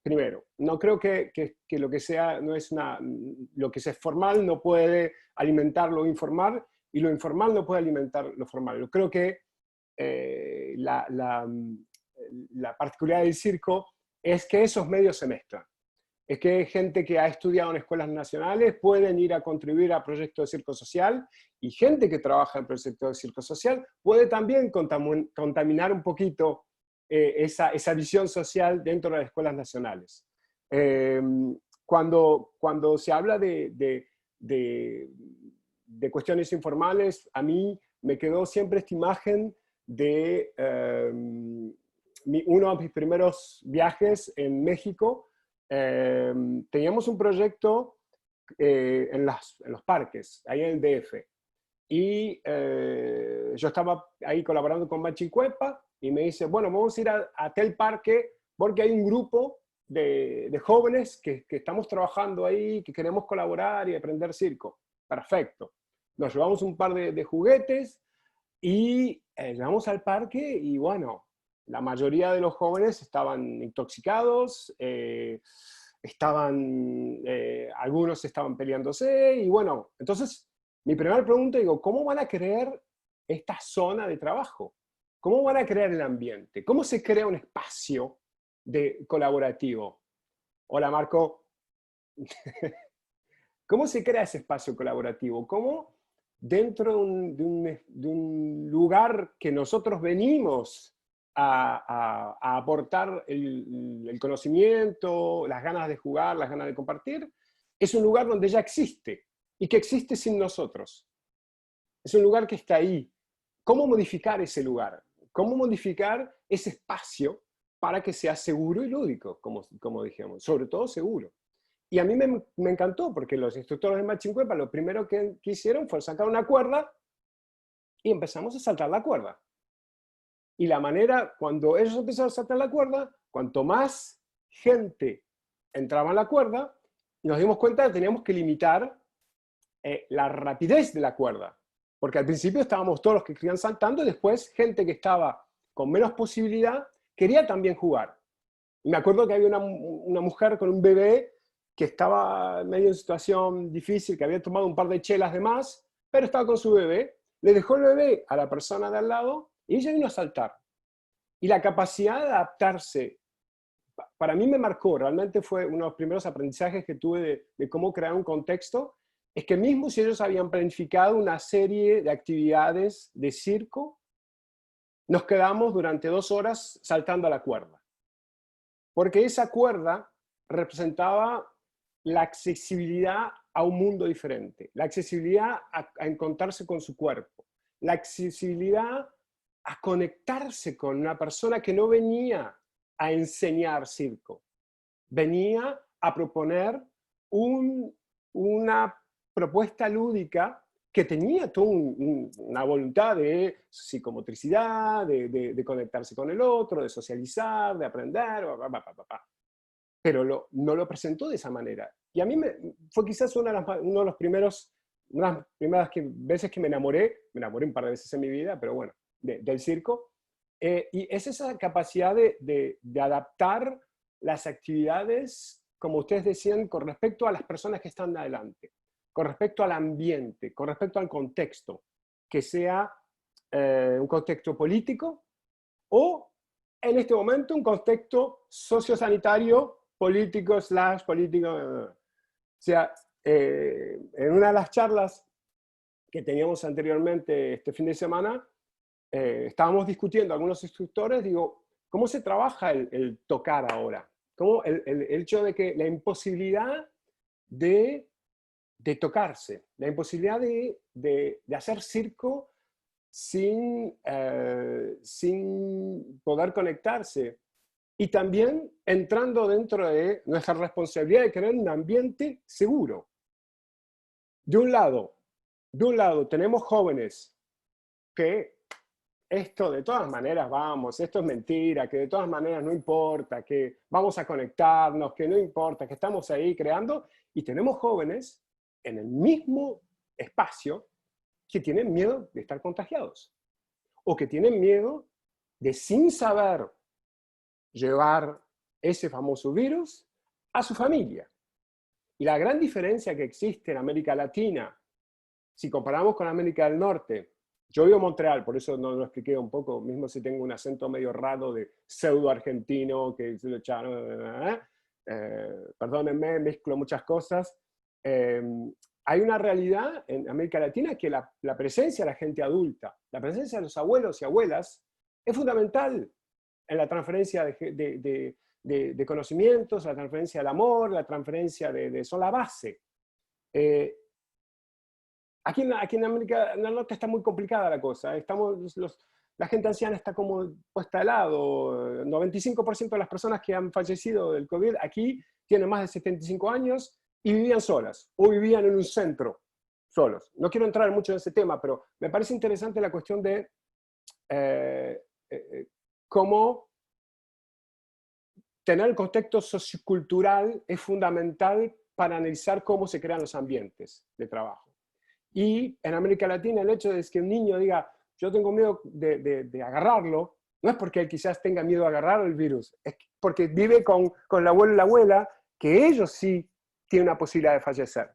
Primero, no creo que lo que sea, lo que es formal no puede alimentar lo informal y lo informal no puede alimentar lo formal. Yo creo que la particularidad del circo es que esos medios se mezclan. Es que gente que ha estudiado en escuelas nacionales pueden ir a contribuir a proyectos de circo social y gente que trabaja en proyectos de circo social puede también contaminar un poquito esa visión social dentro de las escuelas nacionales. Cuando se habla de cuestiones informales, a mí me quedó siempre esta imagen de uno de mis primeros viajes en México, teníamos un proyecto en los parques, ahí en el DF. Y yo estaba ahí colaborando con Machincuepa y me dice, bueno, vamos a ir a tal parque porque hay un grupo de jóvenes que estamos trabajando ahí, que queremos colaborar y aprender circo. Perfecto. Nos llevamos un par de juguetes y llegamos al parque y bueno, la mayoría de los jóvenes estaban intoxicados, algunos estaban peleándose y bueno, entonces mi primera pregunta, digo, ¿cómo van a crear esta zona de trabajo? ¿Cómo van a crear el ambiente? ¿Cómo se crea un espacio colaborativo? Hola, Marco. ¿Cómo se crea ese espacio colaborativo? ¿Cómo dentro de un lugar que nosotros venimos a aportar el conocimiento, las ganas de jugar, las ganas de compartir, es un lugar donde ya existe y que existe sin nosotros? Es un lugar que está ahí. ¿Cómo modificar ese lugar? ¿Cómo modificar ese espacio para que sea seguro y lúdico, como dijimos? Sobre todo seguro. Y a mí me encantó, porque los instructores de Machincuepa lo primero que hicieron fue sacar una cuerda y empezamos a saltar la cuerda. Y la manera, cuando ellos empezaron a saltar la cuerda, cuanto más gente entraba en la cuerda, nos dimos cuenta que teníamos que limitar la rapidez de la cuerda. Porque al principio estábamos todos los que querían saltando y después gente que estaba con menos posibilidad quería también jugar. Y me acuerdo que había una mujer con un bebé que estaba medio en situación difícil, que había tomado un par de chelas de más, pero estaba con su bebé, le dejó el bebé a la persona de al lado y ella vino a saltar. Y la capacidad de adaptarse, para mí me marcó, realmente fue uno de los primeros aprendizajes que tuve de cómo crear un contexto, es que mismo si ellos habían planificado una serie de actividades de circo, nos quedamos durante 2 horas saltando a la cuerda. Porque esa cuerda representaba la accesibilidad a un mundo diferente, la accesibilidad a encontrarse con su cuerpo, la accesibilidad a conectarse con una persona que no venía a enseñar circo, venía a proponer una propuesta lúdica que tenía toda una voluntad de psicomotricidad, de conectarse con el otro, de socializar, de aprender, pero no lo presentó de esa manera. Y a mí fue quizás una de las primeras veces que me enamoré un par de veces en mi vida, pero bueno, del circo, y es esa capacidad de adaptar las actividades, como ustedes decían, con respecto a las personas que están adelante, con respecto al ambiente, con respecto al contexto, que sea un contexto político o, en este momento, un contexto sociosanitario, político. O sea, en una de las charlas que teníamos anteriormente este fin de semana, estábamos discutiendo algunos instructores, digo, ¿cómo se trabaja el tocar ahora? ¿Cómo el hecho de que la imposibilidad de tocarse, la imposibilidad de hacer circo sin poder conectarse, y también entrando dentro de nuestra responsabilidad de crear un ambiente seguro. De un lado tenemos jóvenes que esto de todas maneras esto es mentira, que de todas maneras no importa, que vamos a conectarnos, que no importa, que estamos ahí creando, y tenemos jóvenes en el mismo espacio que tienen miedo de estar contagiados, o que tienen miedo de, sin saber, llevar ese famoso virus a su familia. Y la gran diferencia que existe en América Latina, si comparamos con América del Norte, yo vivo en Montreal, por eso no lo expliqué un poco, mismo si tengo un acento medio raro de pseudo argentino, que perdónenme, mezclo muchas cosas. Hay una realidad en América Latina que la presencia de la gente adulta, la presencia de los abuelos y abuelas es fundamental en la transferencia de conocimientos, la transferencia del amor, la transferencia son la base. Aquí en América del Norte está muy complicada la cosa. la gente anciana está como puesta de lado. 95% de las personas que han fallecido del COVID aquí tienen más de 75 años y vivían solas, o vivían en un centro solos. No quiero entrar mucho en ese tema, pero me parece interesante la cuestión de cómo tener el contexto sociocultural es fundamental para analizar cómo se crean los ambientes de trabajo. Y en América Latina el hecho de que un niño diga, yo tengo miedo de agarrarlo, no es porque él quizás tenga miedo de agarrar el virus, es porque vive con el abuelo y la abuela, que ellos sí tienen una posibilidad de fallecer.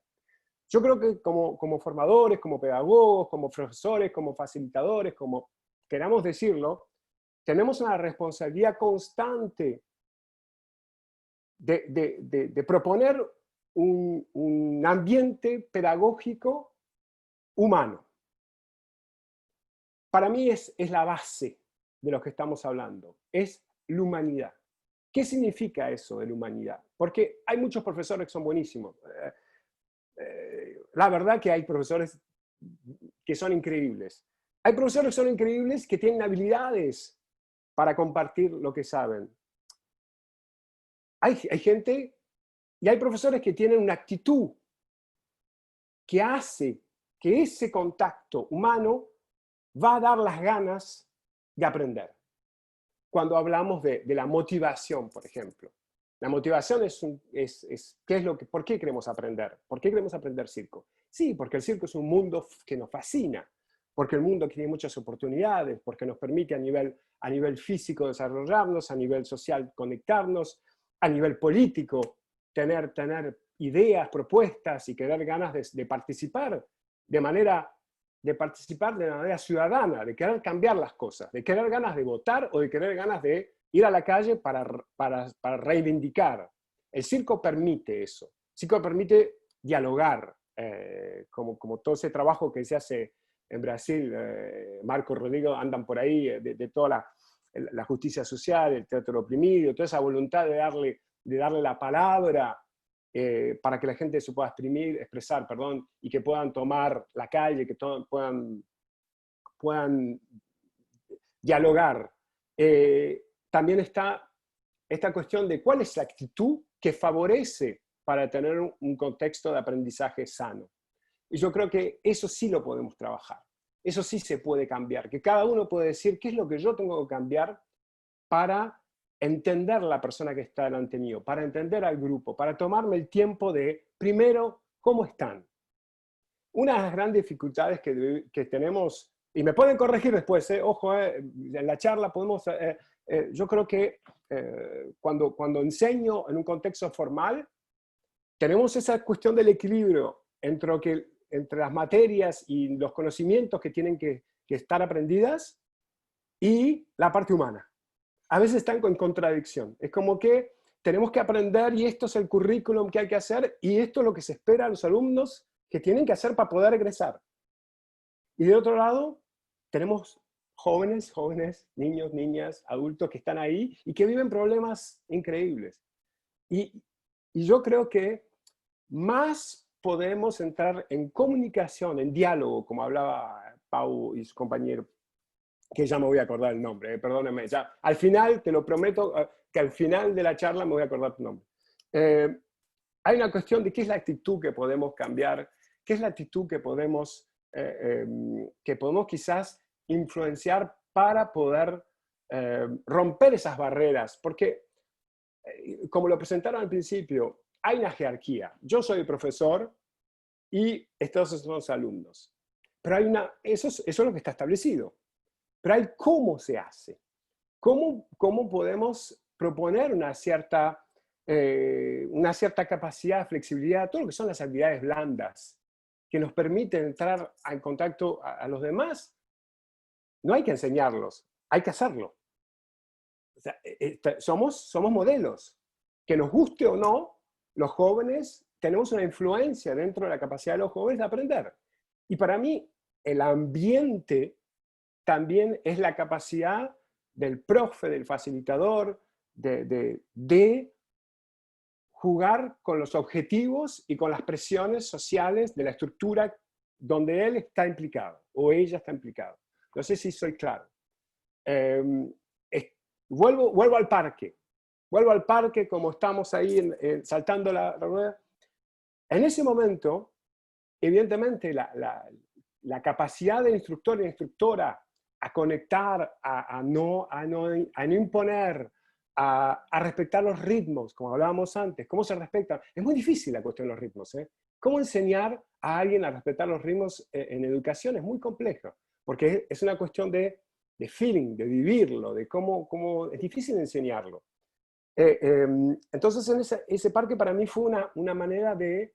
Yo creo que como formadores, como pedagogos, como profesores, como facilitadores, como queramos decirlo, tenemos una responsabilidad constante de proponer un ambiente pedagógico humano. Para mí es la base de lo que estamos hablando, es la humanidad. ¿Qué significa eso de la humanidad? Porque hay muchos profesores que son buenísimos. La verdad que hay profesores que son increíbles. Hay profesores que son increíbles que tienen habilidades para compartir lo que saben. Hay gente y hay profesores que tienen una actitud que hace que ese contacto humano va a dar las ganas de aprender. Cuando hablamos de la motivación, por ejemplo. La motivación ¿por qué queremos aprender? ¿Por qué queremos aprender circo? Sí, porque el circo es un mundo que nos fascina, porque el mundo tiene muchas oportunidades, porque nos permite a nivel físico desarrollarnos, a nivel social conectarnos, a nivel político tener ideas, propuestas y tener ganas de participar de manera ciudadana, de querer cambiar las cosas, de querer ganas de votar o de querer ganas de ir a la calle para reivindicar. El circo permite eso. El circo permite dialogar, como todo ese trabajo que se hace en Brasil. Marco Rodrigo andan por ahí, de toda la justicia social, el teatro oprimido, toda esa voluntad de darle la palabra para que la gente se pueda expresar, y que puedan tomar la calle, que puedan dialogar. También está esta cuestión de cuál es la actitud que favorece para tener un contexto de aprendizaje sano. Y yo creo que eso sí lo podemos trabajar. Eso sí se puede cambiar. Que cada uno puede decir qué es lo que yo tengo que cambiar para entender la persona que está delante mío, para entender al grupo, para tomarme el tiempo de, primero, ¿cómo están? Una de las grandes dificultades que tenemos, y me pueden corregir después, ojo, en la charla podemos, yo creo que cuando enseño en un contexto formal, tenemos esa cuestión del equilibrio entre las materias y los conocimientos que tienen que estar aprendidas y la parte humana. A veces están en contradicción. Es como que tenemos que aprender y esto es el currículum que hay que hacer y esto es lo que se espera a los alumnos que tienen que hacer para poder egresar. Y de otro lado, tenemos jóvenes, niños, niñas, adultos que están ahí y que viven problemas increíbles. Y yo creo que más podemos entrar en comunicación, en diálogo, como hablaba Pau y su compañero, que ya me voy a acordar el nombre, perdónenme, ya, al final, te lo prometo, que al final de la charla me voy a acordar tu nombre. Hay una cuestión de qué es la actitud que podemos cambiar, qué es la actitud que podemos quizás influenciar para poder romper esas barreras, porque, como lo presentaron al principio, hay una jerarquía. Yo soy el profesor y estos son los alumnos. Pero eso es lo que está establecido. Pero hay cómo se hace. ¿Cómo podemos proponer una cierta capacidad, flexibilidad, todo lo que son las habilidades blandas, que nos permiten entrar en contacto a los demás? No hay que enseñarlos, hay que hacerlo. O sea, somos modelos. Que nos guste o no, los jóvenes tenemos una influencia dentro de la capacidad de los jóvenes de aprender. Y para mí, el ambiente también es la capacidad del profe, del facilitador, de jugar con los objetivos y con las presiones sociales de la estructura donde él está implicado o ella está implicada. No sé si soy claro. vuelvo al parque. Vuelvo al parque, como estamos ahí saltando la rueda. En ese momento, evidentemente, la capacidad del instructor y la instructora a conectar, a no imponer, a respetar los ritmos, como hablábamos antes, cómo se respetan. Es muy difícil la cuestión de los ritmos. ¿Cómo enseñar a alguien a respetar los ritmos en educación? Es muy complejo, porque es una cuestión de feeling, de vivirlo, de cómo es difícil enseñarlo. Entonces, ese parque para mí fue una manera de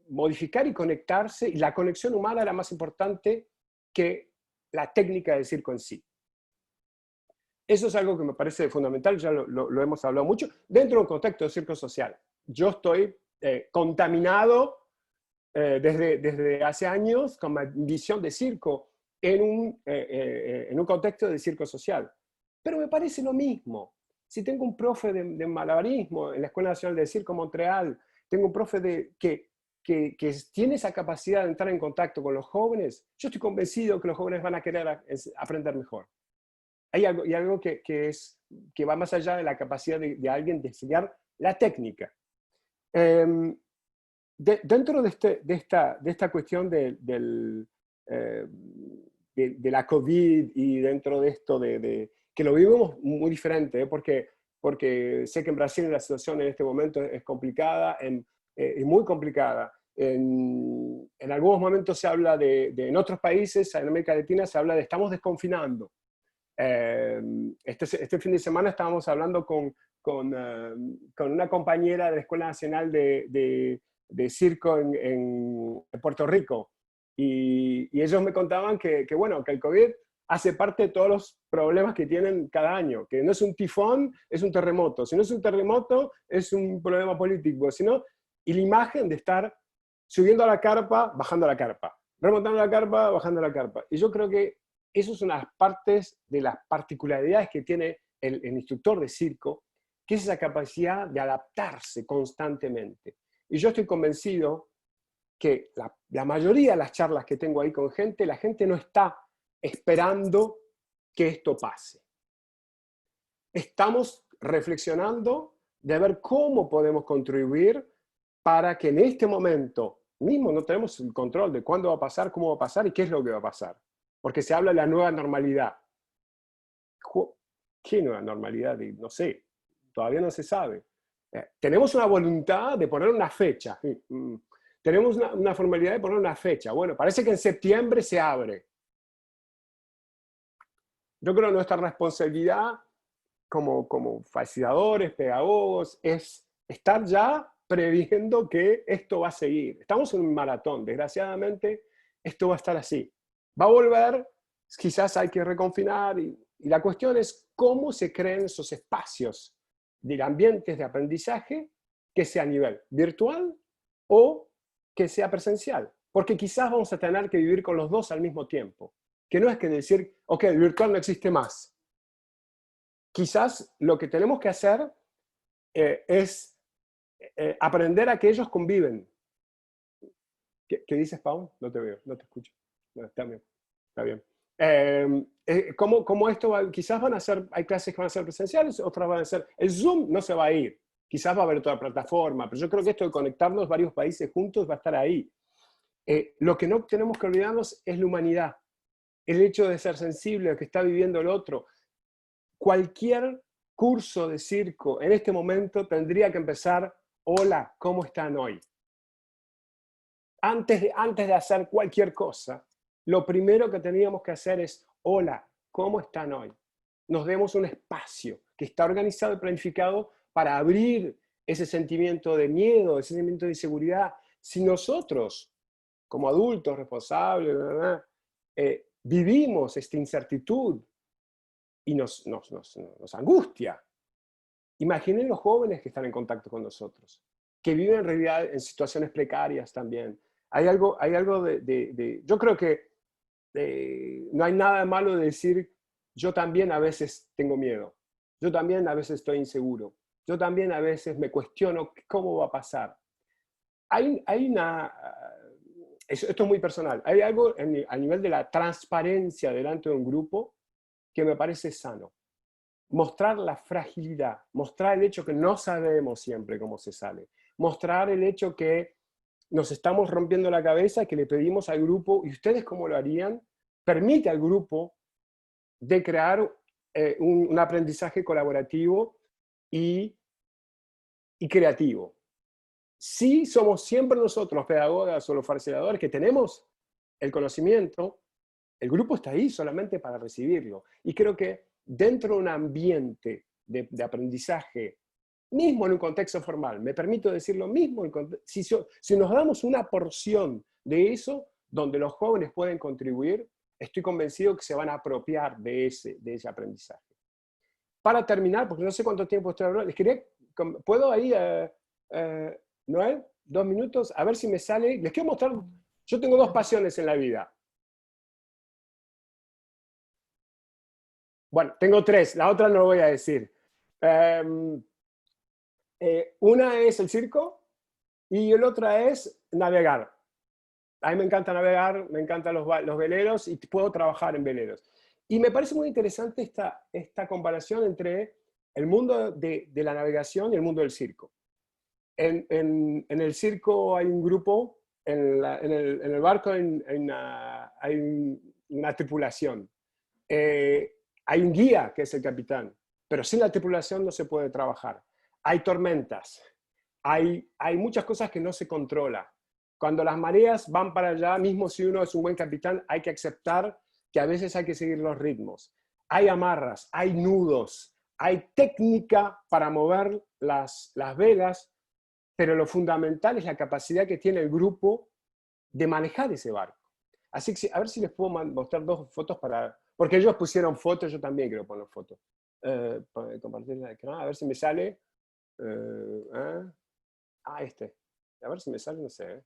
modificar y conectarse, y la conexión humana era más importante que la técnica del circo en sí. Eso es algo que me parece fundamental, ya lo hemos hablado mucho, dentro de un contexto de circo social. Yo estoy contaminado desde hace años con mi visión de circo en un contexto de circo social. Pero me parece lo mismo. Si tengo un profe de malabarismo en la Escuela Nacional de Circo Montreal, tengo un profe que tiene esa capacidad de entrar en contacto con los jóvenes, yo estoy convencido que los jóvenes van a querer aprender mejor. Hay algo que va más allá de la capacidad de alguien de enseñar la técnica. Dentro de esta cuestión de la COVID y dentro de esto que lo vivimos muy diferente, porque sé que en Brasil la situación en este momento es complicada, es muy complicada. En algunos momentos se habla en otros países, en América Latina, se habla de estamos desconfinando. Este fin de semana estábamos hablando con una compañera de la Escuela Nacional de Circo en Puerto Rico, y ellos me contaban que el COVID hace parte de todos los problemas que tienen cada año, que no es un tifón, es un terremoto, si no es un terremoto, es un problema político, y la imagen de estar subiendo a la carpa, bajando a la carpa, remontando la carpa, bajando la carpa. Y yo creo que eso son las partes de las particularidades que tiene el instructor de circo, que es esa capacidad de adaptarse constantemente. Y yo estoy convencido que la mayoría de las charlas que tengo ahí con gente, la gente no está esperando que esto pase. Estamos reflexionando de ver cómo podemos contribuir para que en este momento mismo no tenemos el control de cuándo va a pasar, cómo va a pasar y qué es lo que va a pasar. Porque se habla de la nueva normalidad. ¿Qué nueva normalidad? No sé, todavía no se sabe. Tenemos una voluntad de poner una fecha. Tenemos una formalidad de poner una fecha. Bueno, parece que en septiembre se abre. Yo creo que nuestra responsabilidad como facilitadores, pedagogos, es estar ya previendo que esto va a seguir. Estamos en un maratón, desgraciadamente esto va a estar así. Va a volver, quizás hay que reconfinar, y la cuestión es cómo se creen esos espacios de ambientes de aprendizaje, que sea a nivel virtual o que sea presencial. Porque quizás vamos a tener que vivir con los dos al mismo tiempo. Que no es que decir, ok, el virtual no existe más. Quizás lo que tenemos que hacer es aprender a que ellos conviven. ¿Qué dices, Pau? No te veo, no te escucho. No, está bien, está bien. ¿Cómo esto va? Quizás hay clases que van a ser presenciales, otras van a ser... El Zoom no se va a ir. Quizás va a haber otra plataforma, pero yo creo que esto de conectarnos varios países juntos va a estar ahí. Lo que no tenemos que olvidarnos es la humanidad. El hecho de ser sensible a lo que está viviendo el otro. Cualquier curso de circo en este momento tendría que empezar, hola, ¿cómo están hoy? Antes de hacer cualquier cosa, lo primero que teníamos que hacer es, hola, ¿cómo están hoy? Nos demos un espacio que está organizado y planificado para abrir ese sentimiento de miedo, ese sentimiento de inseguridad. Si nosotros, como adultos responsables, vivimos esta incertidumbre y nos angustia, imaginen los jóvenes que están en contacto con nosotros, que viven en realidad en situaciones precarias también. Hay algo yo creo que no hay nada malo de decir, yo también a veces tengo miedo, yo también a veces estoy inseguro, yo también a veces me cuestiono cómo va a pasar. esto es muy personal, hay algo a nivel de la transparencia delante de un grupo que me parece sano. Mostrar la fragilidad, mostrar el hecho que no sabemos siempre cómo se sale, mostrar el hecho que nos estamos rompiendo la cabeza, que le pedimos al grupo, ¿y ustedes cómo lo harían? Permite al grupo de crear un aprendizaje colaborativo y creativo. Si somos siempre nosotros los pedagogas o los facilitadores que tenemos el conocimiento, el grupo está ahí solamente para recibirlo. Y creo que dentro de un ambiente de aprendizaje, mismo en un contexto formal, me permito decir lo mismo, si nos damos una porción de eso, donde los jóvenes pueden contribuir, estoy convencido que se van a apropiar de ese aprendizaje. Para terminar, porque no sé cuánto tiempo estoy hablando, les quería, ¿puedo ahí, Noel? 2 minutos, a ver si me sale. Les quiero mostrar, yo tengo 2 pasiones en la vida. Bueno, tengo 3, la otra no lo voy a decir. Una es el circo y la otra es navegar. A mí me encanta navegar, me encantan los veleros y puedo trabajar en veleros. Y me parece muy interesante esta comparación entre el mundo de la navegación y el mundo del circo. En el circo hay un grupo, en el barco hay una tripulación. Hay un guía, que es el capitán, pero sin la tripulación no se puede trabajar. Hay tormentas, hay muchas cosas que no se controlan. Cuando las mareas van para allá, mismo si uno es un buen capitán, hay que aceptar que a veces hay que seguir los ritmos. Hay amarras, hay nudos, hay técnica para mover las velas, pero lo fundamental es la capacidad que tiene el grupo de manejar ese barco. Así que a ver si les puedo mostrar 2 fotos porque ellos pusieron fotos, yo también quiero poner fotos. Para compartir el ecrán, a ver si me sale. Este. A ver si me sale, no sé.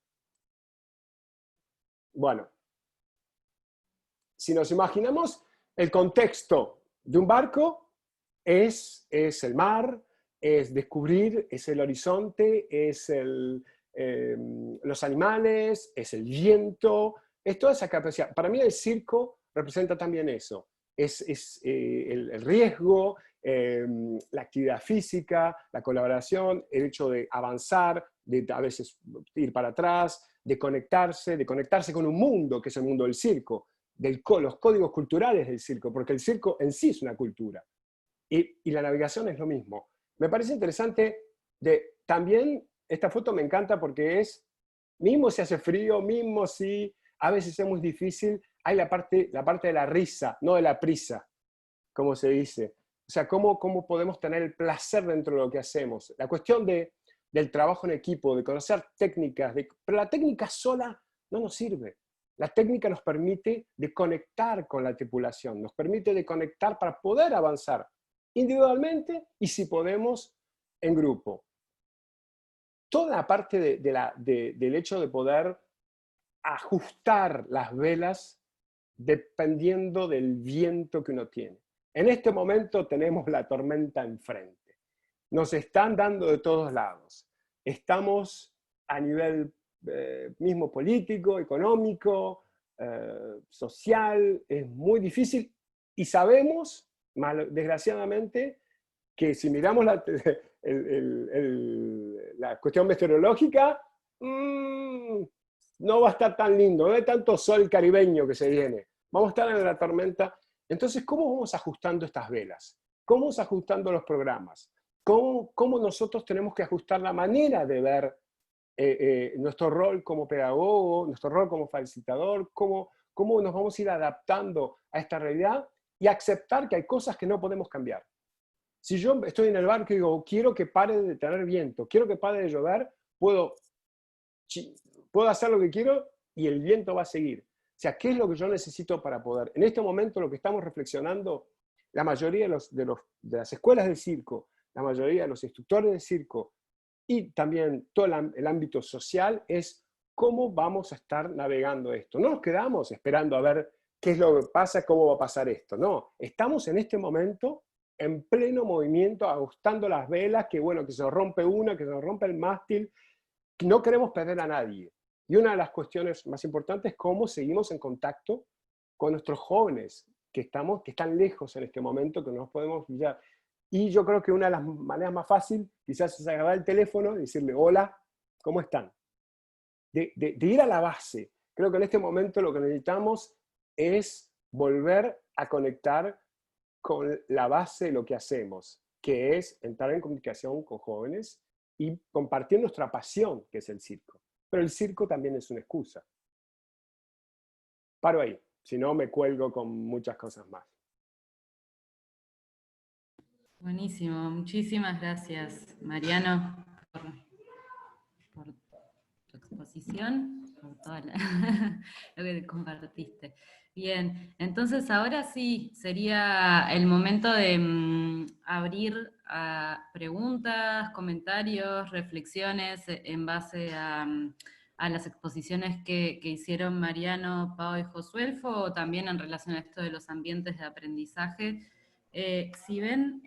Bueno. Si nos imaginamos el contexto de un barco, es el mar, es descubrir, es el horizonte, es los animales, es el viento, es toda esa capacidad. Para mí el circo representa también eso. Es el riesgo, la actividad física, la colaboración, el hecho de avanzar, de a veces ir para atrás, de conectarse con un mundo, que es el mundo del circo, los códigos culturales del circo, porque el circo en sí es una cultura. Y la navegación es lo mismo. Me parece interesante, también esta foto me encanta porque mismo si hace frío, mismo si a veces es muy difícil, hay la parte de la risa, no de la prisa, como se dice. O sea, cómo podemos tener el placer dentro de lo que hacemos. La cuestión del trabajo en equipo, de conocer técnicas, pero la técnica sola no nos sirve. La técnica nos permite de conectar con la tripulación, nos permite de conectar para poder avanzar individualmente y si podemos en grupo. Toda la parte del hecho de poder ajustar las velas dependiendo del viento que uno tiene. En este momento tenemos la tormenta enfrente. Nos están dando de todos lados. Estamos a nivel mismo político, económico, social, es muy difícil y sabemos, desgraciadamente, que si miramos la cuestión meteorológica, no va a estar tan lindo, no hay tanto sol caribeño que se viene, vamos a estar en la tormenta. Entonces, ¿cómo vamos ajustando estas velas? ¿Cómo vamos ajustando los programas? ¿Cómo nosotros tenemos que ajustar la manera de ver nuestro rol como pedagogo, nuestro rol como facilitador, cómo nos vamos a ir adaptando a esta realidad y aceptar que hay cosas que no podemos cambiar? Si yo estoy en el barco y digo, quiero que pare de tener viento, quiero que pare de llover, puedo hacer lo que quiero y el viento va a seguir. O sea, ¿qué es lo que yo necesito para poder? En este momento lo que estamos reflexionando, la mayoría de las escuelas de circo, la mayoría de los instructores de circo y también todo el ámbito social es cómo vamos a estar navegando esto. No nos quedamos esperando a ver qué es lo que pasa, cómo va a pasar esto. No, estamos en este momento en pleno movimiento, ajustando las velas, que bueno, que se nos rompe una, que se nos rompe el mástil. No queremos perder a nadie. Y una de las cuestiones más importantes es cómo seguimos en contacto con nuestros jóvenes que están lejos en este momento, que no nos podemos pillar. Y yo creo que una de las maneras más fáciles quizás es agarrar el teléfono y decirle, hola, ¿cómo están? De ir a la base. Creo que en este momento lo que necesitamos es volver a conectar con la base de lo que hacemos, que es entrar en comunicación con jóvenes y compartir nuestra pasión, que es el circo. Pero el circo también es una excusa. Paro ahí, si no me cuelgo con muchas cosas más. Buenísimo, muchísimas gracias, Mariano, por tu exposición, por todo lo que compartiste. Bien, entonces ahora sí, sería el momento de abrir a preguntas, comentarios, reflexiones en base a las exposiciones que hicieron Mariano, Pau y Josuelfo, o también en relación a esto de los ambientes de aprendizaje. Si ven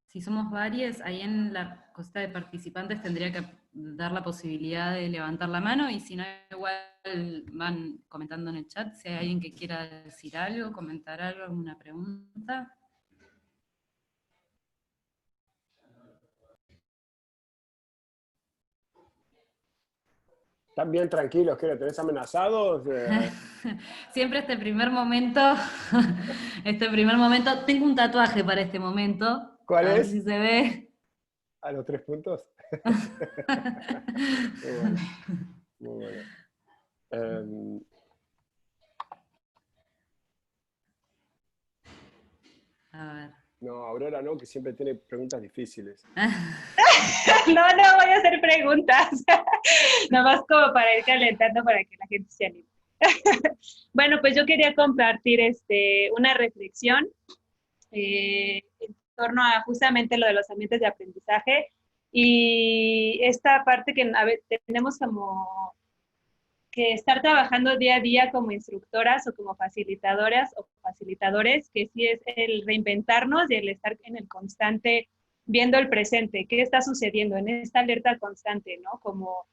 si somos varios, ahí en la cosita de participantes tendría que dar la posibilidad de levantar la mano, y si no, igual van comentando en el chat si hay alguien que quiera decir algo, comentar algo, alguna pregunta. ¿Están bien tranquilos? ¿Qué? ¿Tenés amenazados? Siempre este primer momento, tengo un tatuaje para este momento. ¿Cuál a ver es? si se ve. ¿A los 3 puntos? Muy bueno. Muy bueno. A ver. No, Aurora no, que siempre tiene preguntas difíciles. No voy a hacer preguntas. Nada más como para ir calentando para que la gente se anime. Bueno, pues yo quería compartir una reflexión en torno a justamente lo de los ambientes de aprendizaje y esta parte que a ver, tenemos como que estar trabajando día a día como instructoras o como facilitadoras o facilitadores, que sí es el reinventarnos y el estar en el constante, viendo el presente, qué está sucediendo, en esta alerta constante, ¿no? Como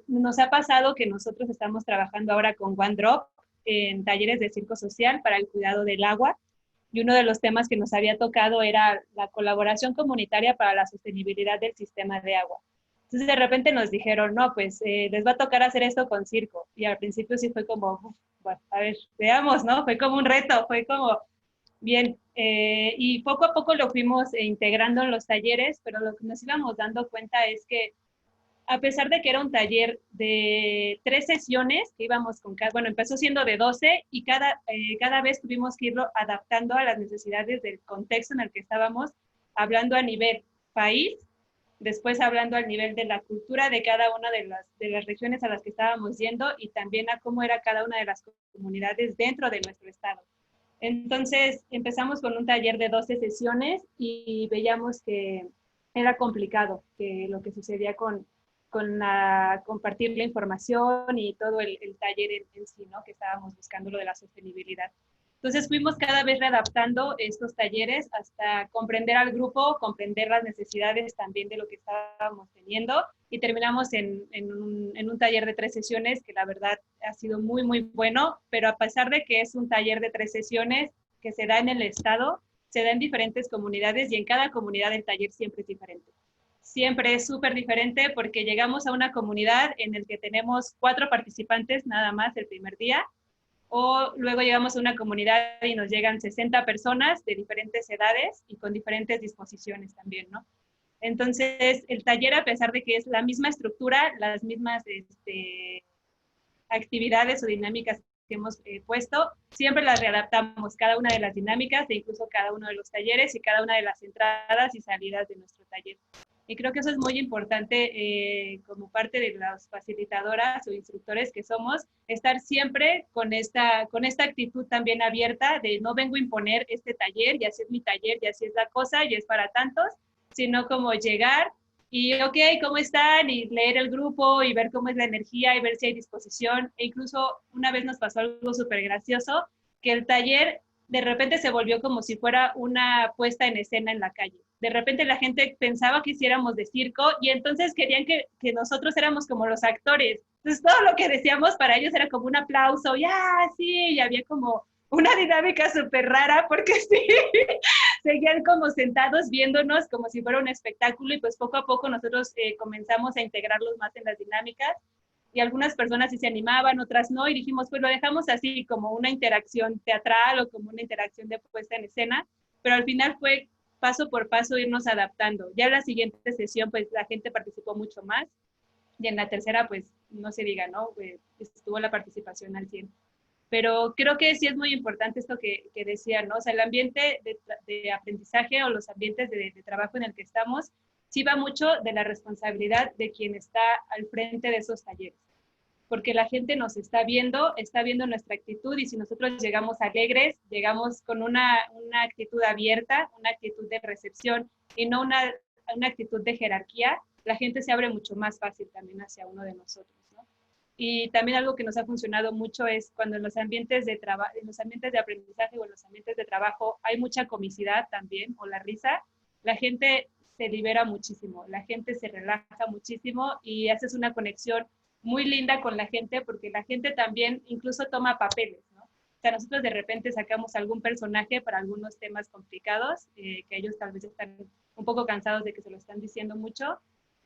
nos ha pasado que nosotros estamos trabajando ahora con One Drop en talleres de circo social para el cuidado del agua, y uno de los temas que nos había tocado era la colaboración comunitaria para la sostenibilidad del sistema de agua. Entonces de repente nos dijeron, no, pues les va a tocar hacer esto con circo. Y al principio sí fue como, bueno, a ver, veamos, ¿no? Fue como un reto, fue como, bien. Y poco a poco lo fuimos integrando en los talleres, pero lo que nos íbamos dando cuenta es que a pesar de que era un taller de 3 sesiones, que íbamos con cada, bueno, empezó siendo de 12 y cada vez tuvimos que irlo adaptando a las necesidades del contexto en el que estábamos, hablando a nivel país, después hablando al nivel de la cultura de cada una de las regiones a las que estábamos yendo y también a cómo era cada una de las comunidades dentro de nuestro estado. Entonces empezamos con un taller de 12 sesiones y veíamos que era complicado, que lo que sucedía con compartir la información y todo el taller en sí, ¿no? Que estábamos buscando lo de la sostenibilidad. Entonces fuimos cada vez readaptando estos talleres hasta comprender al grupo, comprender las necesidades también de lo que estábamos teniendo, y terminamos en un taller de 3 sesiones que la verdad ha sido muy, muy bueno, pero a pesar de que es un taller de 3 sesiones que se da en el estado, se da en diferentes comunidades y en cada comunidad el taller siempre es diferente. Siempre es súper diferente porque llegamos a una comunidad en la que tenemos 4 participantes nada más el primer día, o luego llegamos a una comunidad y nos llegan 60 personas de diferentes edades y con diferentes disposiciones también, ¿no? Entonces, el taller, a pesar de que es la misma estructura, las mismas actividades o dinámicas que hemos puesto, siempre las readaptamos, cada una de las dinámicas, e incluso cada uno de los talleres y cada una de las entradas y salidas de nuestro taller. Y creo que eso es muy importante como parte de las facilitadoras o instructores que somos, estar siempre con esta actitud también abierta de no vengo a imponer este taller y así es mi taller y así es la cosa y es para tantos, sino como llegar y, ok, ¿cómo están? Y leer el grupo y ver cómo es la energía y ver si hay disposición. E incluso una vez nos pasó algo súper gracioso, que el taller de repente se volvió como si fuera una puesta en escena en la calle. De repente la gente pensaba que hiciéramos de circo y entonces querían que nosotros éramos como los actores. Entonces todo lo que decíamos para ellos era como un aplauso, ya, sí, y había como una dinámica súper rara porque sí, seguían como sentados viéndonos como si fuera un espectáculo y pues poco a poco nosotros comenzamos a integrarlos más en las dinámicas y algunas personas sí se animaban, otras no, y dijimos, pues lo dejamos así como una interacción teatral o como una interacción de puesta en escena, pero al final fue paso por paso irnos adaptando. Ya en la siguiente sesión, pues la gente participó mucho más, y en la tercera, pues no se diga, ¿no? Pues, estuvo la participación al 100. Pero creo que sí es muy importante esto que decía, ¿no? O sea, el ambiente de aprendizaje o los ambientes de trabajo en el que estamos, sí va mucho de la responsabilidad de quien está al frente de esos talleres. Porque la gente nos está viendo nuestra actitud y si nosotros llegamos alegres, llegamos con una actitud abierta, una actitud de recepción y no una actitud de jerarquía, la gente se abre mucho más fácil también hacia uno de nosotros, ¿no? Y también algo que nos ha funcionado mucho es cuando en los ambientes de en los ambientes de aprendizaje o en los ambientes de trabajo hay mucha comicidad también o la risa, la gente se libera muchísimo, la gente se relaja muchísimo y haces una conexión muy linda con la gente porque la gente también incluso toma papeles, ¿no? O sea, nosotros de repente sacamos algún personaje para algunos temas complicados, que ellos tal vez están un poco cansados de que se lo están diciendo mucho,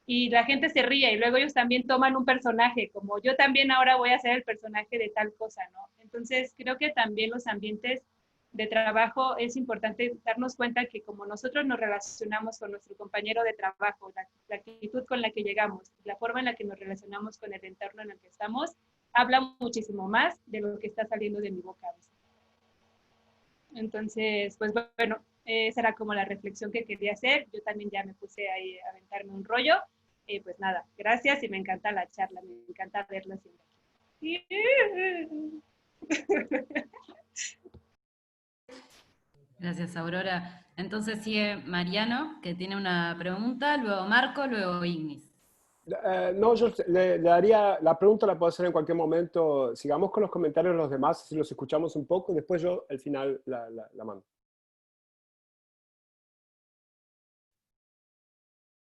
y la gente se ríe y luego ellos también toman un personaje, como yo también ahora voy a ser el personaje de tal cosa, ¿no? Entonces creo que también los ambientes de trabajo es importante darnos cuenta que como nosotros nos relacionamos con nuestro compañero de trabajo, la actitud con la que llegamos, la forma en la que nos relacionamos con el entorno en el que estamos, habla muchísimo más de lo que está saliendo de mi boca. Entonces, pues bueno, esa era como la reflexión que quería hacer. Yo también ya me puse ahí a aventarme un rollo. Pues nada, gracias y me encanta la charla, me encanta verla siempre aquí. Gracias, Aurora. Entonces sigue Mariano, que tiene una pregunta, luego Marco, luego Ignis. No, yo le daría, la pregunta la puedo hacer en cualquier momento. Sigamos con los comentarios de los demás, si los escuchamos un poco, y después yo al final la mando.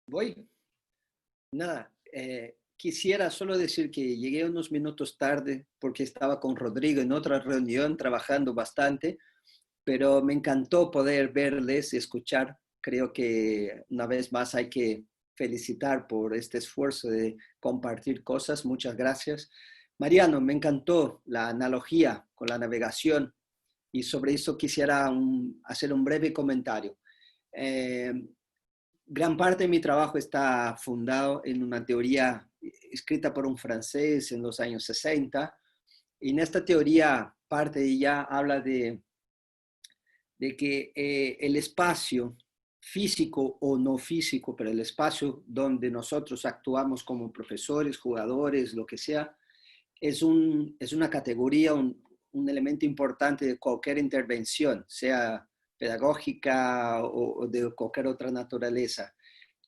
Voy. Nada, quisiera solo decir que llegué unos minutos tarde porque estaba con Rodrigo en otra reunión trabajando bastante, pero me encantó poder verles y escuchar. Creo que una vez más hay que felicitar por este esfuerzo de compartir cosas. Muchas gracias. Mariano, me encantó la analogía con la navegación y sobre eso quisiera hacer un breve comentario. Gran parte de mi trabajo está fundado en una teoría escrita por un francés en los años 60. Y en esta teoría, parte de ella habla de que el espacio físico o no físico, pero el espacio donde nosotros actuamos como profesores, jugadores, lo que sea, es una categoría, un elemento importante de cualquier intervención, sea pedagógica o de cualquier otra naturaleza.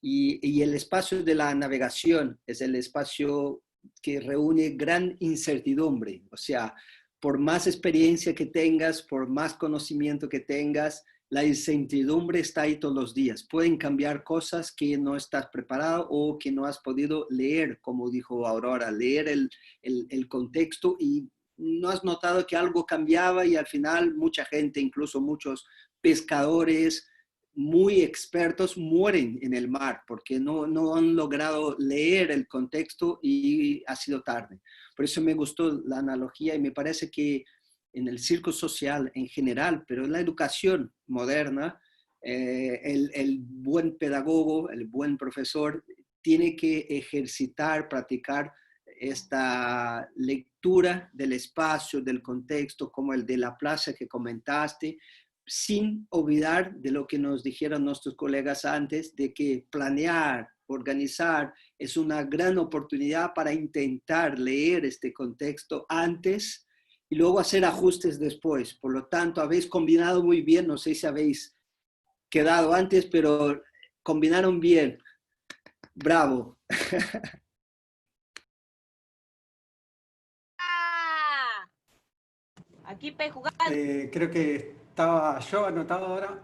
Y el espacio de la navegación es el espacio que reúne gran incertidumbre, o sea, por más experiencia que tengas, por más conocimiento que tengas, la incertidumbre está ahí todos los días. Pueden cambiar cosas que no estás preparado o que no has podido leer, como dijo Aurora, leer el contexto y no has notado que algo cambiaba y al final mucha gente, incluso muchos pescadores muy expertos, mueren en el mar porque no han logrado leer el contexto y ha sido tarde. Por eso me gustó la analogía y me parece que en el círculo social en general, pero en la educación moderna, el buen pedagogo, el buen profesor, tiene que ejercitar, practicar esta lectura del espacio, del contexto, como el de la plaza que comentaste, sin olvidar de lo que nos dijeron nuestros colegas antes, de que planear, organizar, es una gran oportunidad para intentar leer este contexto antes y luego hacer ajustes después. Por lo tanto, habéis combinado muy bien, no sé si habéis quedado antes, pero combinaron bien. Bravo. Aquí pe jugando. Creo que Estaba yo anotado ahora.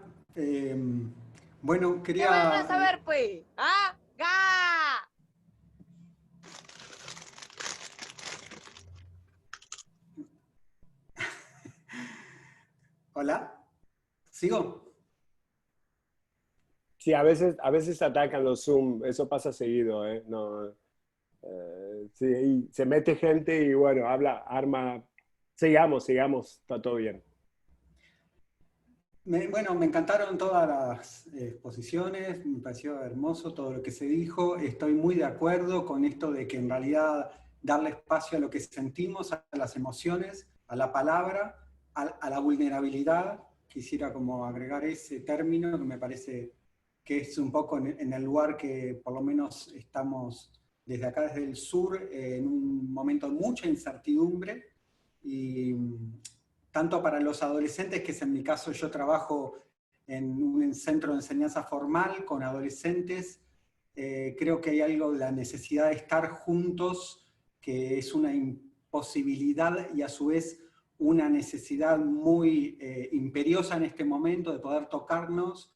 Bueno, ¿Qué van a quería... saber, pues? ¿Ah? ¡Ga! Hola, ¿sigo? Sí, a veces atacan los Zoom, eso pasa seguido, ¿eh? No, sí, y se mete gente y bueno, habla, arma, sigamos, está todo bien. Bueno, me encantaron todas las exposiciones, me pareció hermoso todo lo que se dijo. Estoy muy de acuerdo con esto de que en realidad darle espacio a lo que sentimos, a las emociones, a la palabra, a la vulnerabilidad. Quisiera como agregar ese término que me parece que es un poco en el lugar que por lo menos estamos desde acá, desde el sur, en un momento de mucha incertidumbre. Y tanto para los adolescentes, que es en mi caso yo trabajo en un centro de enseñanza formal con adolescentes, creo que hay algo de la necesidad de estar juntos, que es una imposibilidad y a su vez una necesidad muy imperiosa en este momento de poder tocarnos.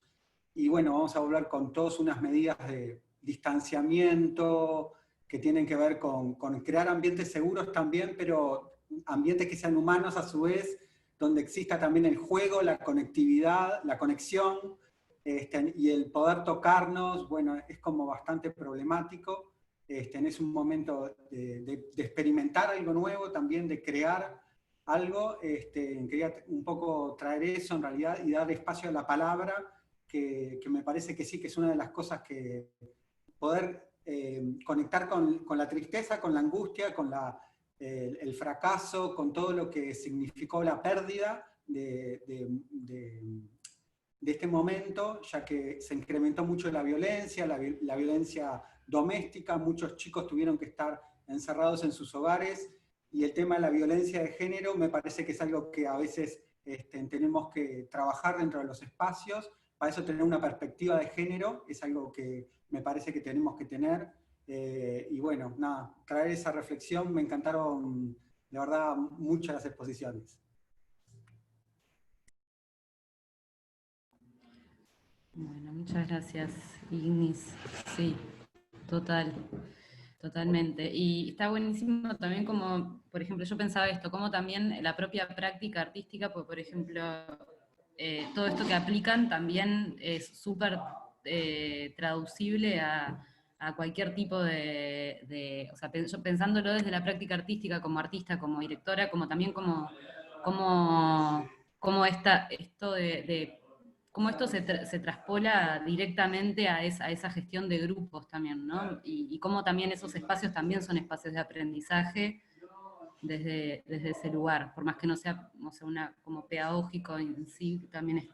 Y bueno, vamos a hablar con todas unas medidas de distanciamiento que tienen que ver con crear ambientes seguros también, pero ambientes que sean humanos a su vez, donde exista también el juego, la conectividad, la conexión, y el poder tocarnos, bueno, es como bastante problemático. Es un momento de experimentar algo nuevo, también de crear algo. Quería un poco traer eso en realidad y dar espacio a la palabra, que me parece que sí, que es una de las cosas que poder conectar con la tristeza, con la angustia, con el fracaso, con todo lo que significó la pérdida de este momento, ya que se incrementó mucho la violencia, la violencia doméstica, muchos chicos tuvieron que estar encerrados en sus hogares, y el tema de la violencia de género me parece que es algo que a veces tenemos que trabajar dentro de los espacios. Para eso tener una perspectiva de género es algo que me parece que tenemos que tener. Y bueno, nada, traer esa reflexión, me encantaron, de verdad, muchas las exposiciones. Bueno, muchas gracias, Ignis. Sí, totalmente. Y está buenísimo también como, por ejemplo, yo pensaba esto, como también la propia práctica artística, pues por ejemplo, todo esto que aplican también es súper traducible a cualquier tipo o sea, yo pensándolo desde la práctica artística como artista, como directora, como también como cómo esto se traspola directamente a esa gestión de grupos también, ¿no? Y cómo también esos espacios también son espacios de aprendizaje desde ese lugar, por más que no sea como pedagógico en sí, también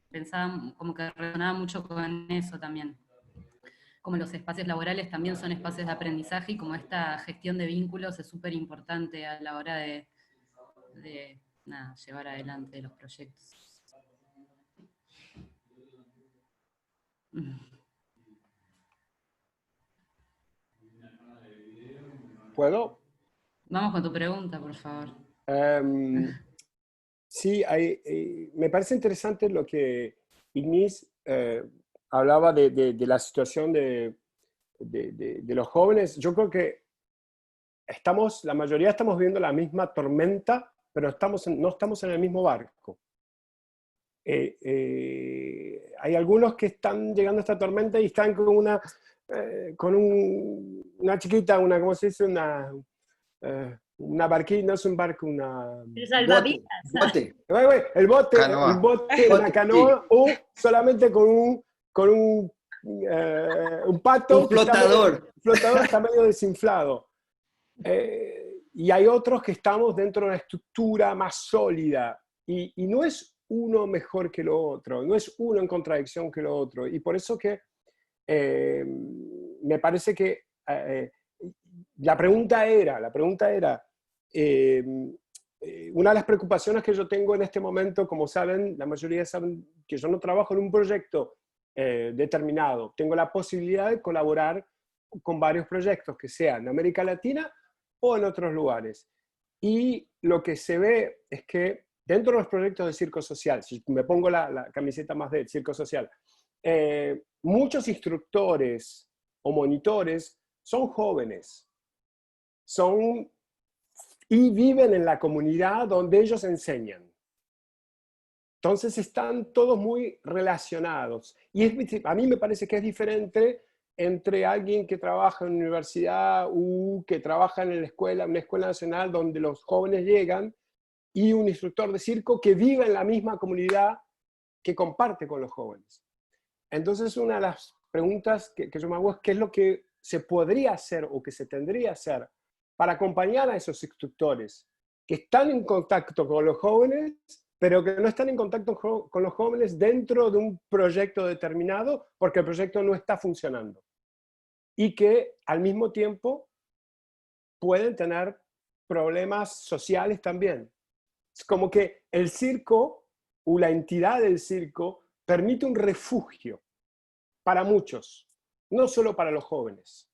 pensaban, como que resonaba mucho con eso también. Como los espacios laborales también son espacios de aprendizaje y como esta gestión de vínculos es súper importante a la hora de llevar adelante los proyectos. ¿Puedo? Vamos con tu pregunta, por favor. Sí, me parece interesante lo que Ignis hablaba de la situación de los jóvenes. Yo creo que la mayoría estamos viendo la misma tormenta, pero no estamos en el mismo barco. Hay algunos que están llegando a esta tormenta y están con una chiquita, ¿cómo se dice? Una barquilla, no es un barco, una... Bote. El bote, una canoa, Sí. o solamente con un pato. Un flotador. Un flotador está medio desinflado. Y hay otros que estamos dentro de una estructura más sólida. Y no es uno mejor que lo otro, no es uno en contradicción que lo otro. Y por eso que me parece que la pregunta era, una de las preocupaciones que yo tengo en este momento, como saben, la mayoría saben que yo no trabajo en un proyecto determinado. Tengo la posibilidad de colaborar con varios proyectos, que sean en América Latina o en otros lugares. Y lo que se ve es que dentro de los proyectos de circo social, si me pongo la camiseta más del circo social, muchos instructores o monitores son jóvenes, y viven en la comunidad donde ellos enseñan. Entonces están todos muy relacionados. Y a mí me parece que es diferente entre alguien que trabaja en una universidad o que trabaja en una escuela nacional donde los jóvenes llegan, y un instructor de circo que vive en la misma comunidad que comparte con los jóvenes. Entonces una de las preguntas que yo me hago es qué es lo que se podría hacer o que se tendría que hacer para acompañar a esos instructores que están en contacto con los jóvenes, pero que no están en contacto con los jóvenes dentro de un proyecto determinado porque el proyecto no está funcionando. Y que al mismo tiempo pueden tener problemas sociales también. Es como que el circo o la entidad del circo permite un refugio para muchos, no solo para los jóvenes,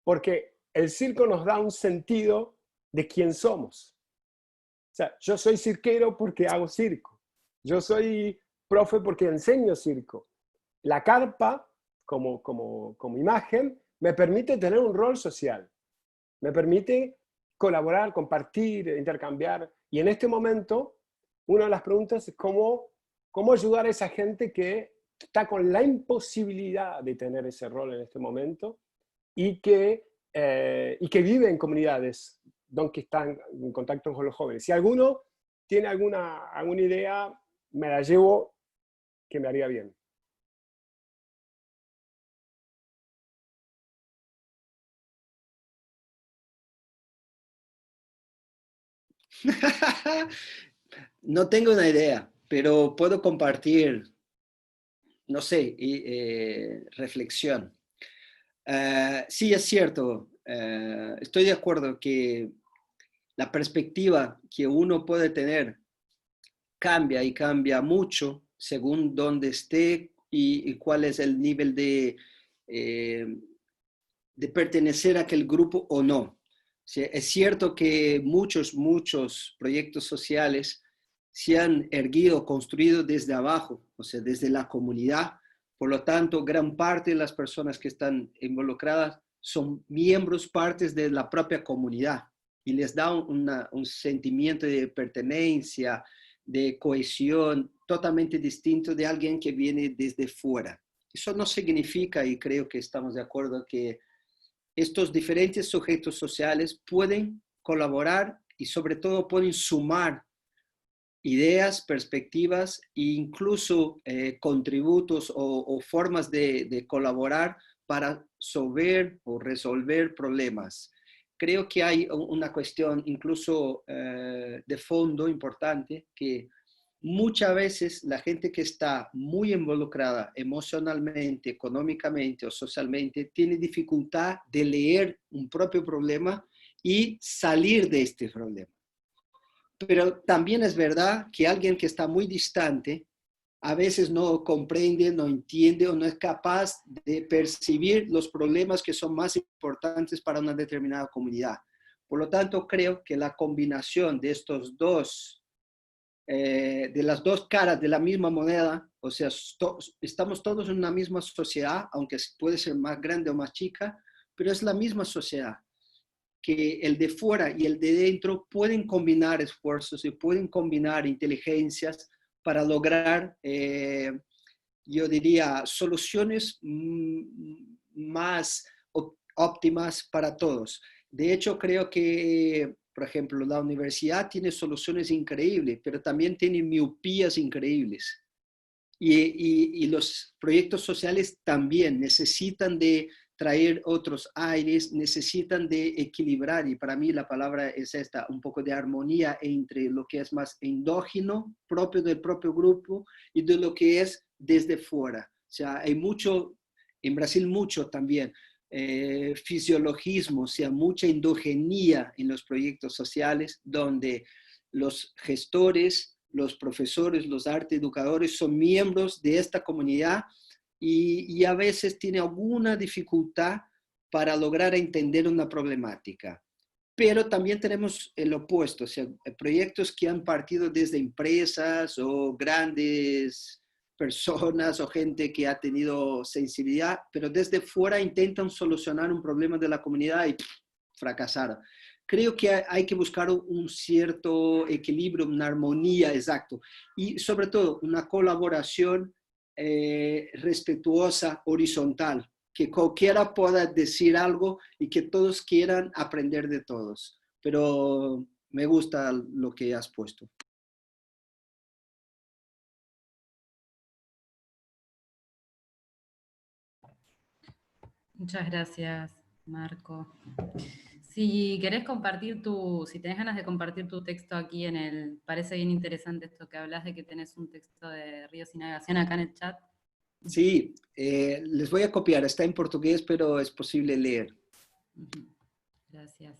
porque el circo nos da un sentido de quién somos. O sea, yo soy cirquero porque hago circo. Yo soy profe porque enseño circo. La carpa, como imagen, me permite tener un rol social. Me permite colaborar, compartir, intercambiar. Y en este momento, una de las preguntas es cómo ayudar a esa gente que está con la imposibilidad de tener ese rol en este momento y que vive en comunidades donde están en contacto con los jóvenes. Si alguno tiene alguna idea, me la llevo, que me haría bien. No tengo una idea, pero puedo compartir, no sé, reflexión. Sí, es cierto, estoy de acuerdo que la perspectiva que uno puede tener cambia y cambia mucho según dónde esté y cuál es el nivel de pertenecer a aquel grupo o no. Sí, es cierto que muchos proyectos sociales se han erguido, construido desde abajo, o sea, desde la comunidad. Por lo tanto, gran parte de las personas que están involucradas son miembros, partes de la propia comunidad y les da un sentimiento de pertenencia, de cohesión totalmente distinto de alguien que viene desde fuera. Eso no significa, y creo que estamos de acuerdo, que estos diferentes sujetos sociales pueden colaborar y sobre todo pueden sumar ideas, perspectivas e incluso contributos o formas de colaborar para resolver problemas. Creo que hay una cuestión incluso de fondo importante, que muchas veces la gente que está muy involucrada emocionalmente, económicamente o socialmente tiene dificultad de leer un propio problema y salir de este problema. Pero también es verdad que alguien que está muy distante a veces no comprende, no entiende o no es capaz de percibir los problemas que son más importantes para una determinada comunidad. Por lo tanto, creo que la combinación de estos dos, de las dos caras de la misma moneda, o sea, estamos todos en una misma sociedad, aunque puede ser más grande o más chica, pero es la misma sociedad, que el de fuera y el de dentro pueden combinar esfuerzos y pueden combinar inteligencias para lograr, yo diría, soluciones más óptimas para todos. De hecho, creo que, por ejemplo, la universidad tiene soluciones increíbles, pero también tiene miopías increíbles. Y los proyectos sociales también necesitan de traer otros aires, necesitan de equilibrar, y para mí la palabra es esta, un poco de armonía entre lo que es más endógeno, propio del propio grupo, y de lo que es desde fuera. O sea, hay mucho, en Brasil mucho también, fisiologismo, o sea, mucha endogenía en los proyectos sociales, donde los gestores, los profesores, los arte educadores son miembros de esta comunidad y a veces tiene alguna dificultad para lograr entender una problemática. pero también tenemos el opuesto, o sea, proyectos que han partido desde empresas o grandes personas o gente que ha tenido sensibilidad, pero desde fuera intentan solucionar un problema de la comunidad y fracasaron. Creo que hay que buscar un cierto equilibrio, una armonía, exacto, y sobre todo una colaboración respetuosa, horizontal, que cualquiera pueda decir algo y que todos quieran aprender de todos. Pero me gusta lo que has puesto. Muchas gracias, Marco. Si querés compartir si tenés ganas de compartir tu texto aquí parece bien interesante esto que hablas de que tenés un texto de Ríos y Navegación acá en el chat. Sí, les voy a copiar, está en portugués, pero es posible leer. Gracias.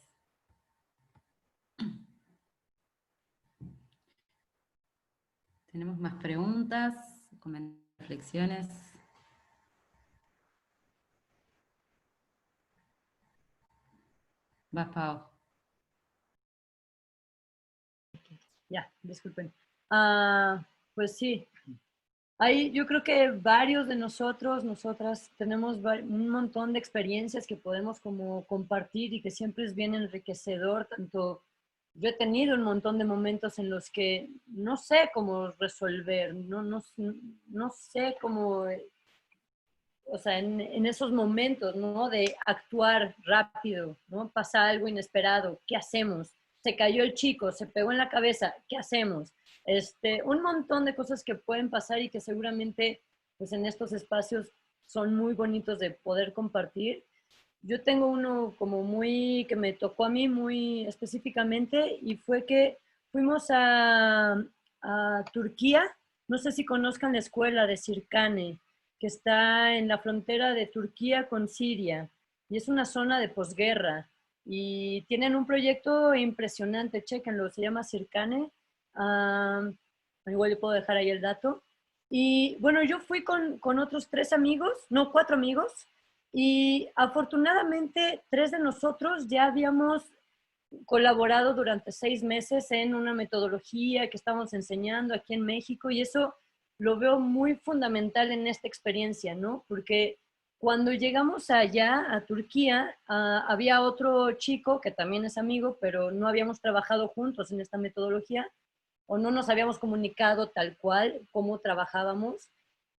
¿Tenemos más preguntas, comentarios, reflexiones? Vas, Pau. Ya, disculpen. Pues sí, yo creo que varios de nosotras tenemos un montón de experiencias que podemos como compartir y que siempre es bien enriquecedor. Tanto yo he tenido un montón de momentos en los que no sé cómo resolver, no sé cómo, o sea, en esos momentos, ¿no? De actuar rápido, ¿no? Pasa algo inesperado, ¿qué hacemos? Se cayó el chico, se pegó en la cabeza, ¿qué hacemos? Un montón de cosas que pueden pasar y que seguramente pues en estos espacios son muy bonitos de poder compartir. Yo tengo uno como que me tocó a mí muy específicamente y fue que fuimos a Turquía. No sé si conozcan la escuela de Sirkane, que está en la frontera de Turquía con Siria y es una zona de posguerra y tienen un proyecto impresionante, chéquenlo, se llama Sirkane. Igual yo puedo dejar ahí el dato. Y bueno, yo fui con otros 4 amigos, y afortunadamente 3 de nosotros ya habíamos colaborado durante 6 meses en una metodología que estamos enseñando aquí en México, y eso lo veo muy fundamental en esta experiencia, ¿no? Porque cuando llegamos allá a Turquía, había otro chico que también es amigo, pero no habíamos trabajado juntos en esta metodología, o no nos habíamos comunicado tal cual cómo trabajábamos.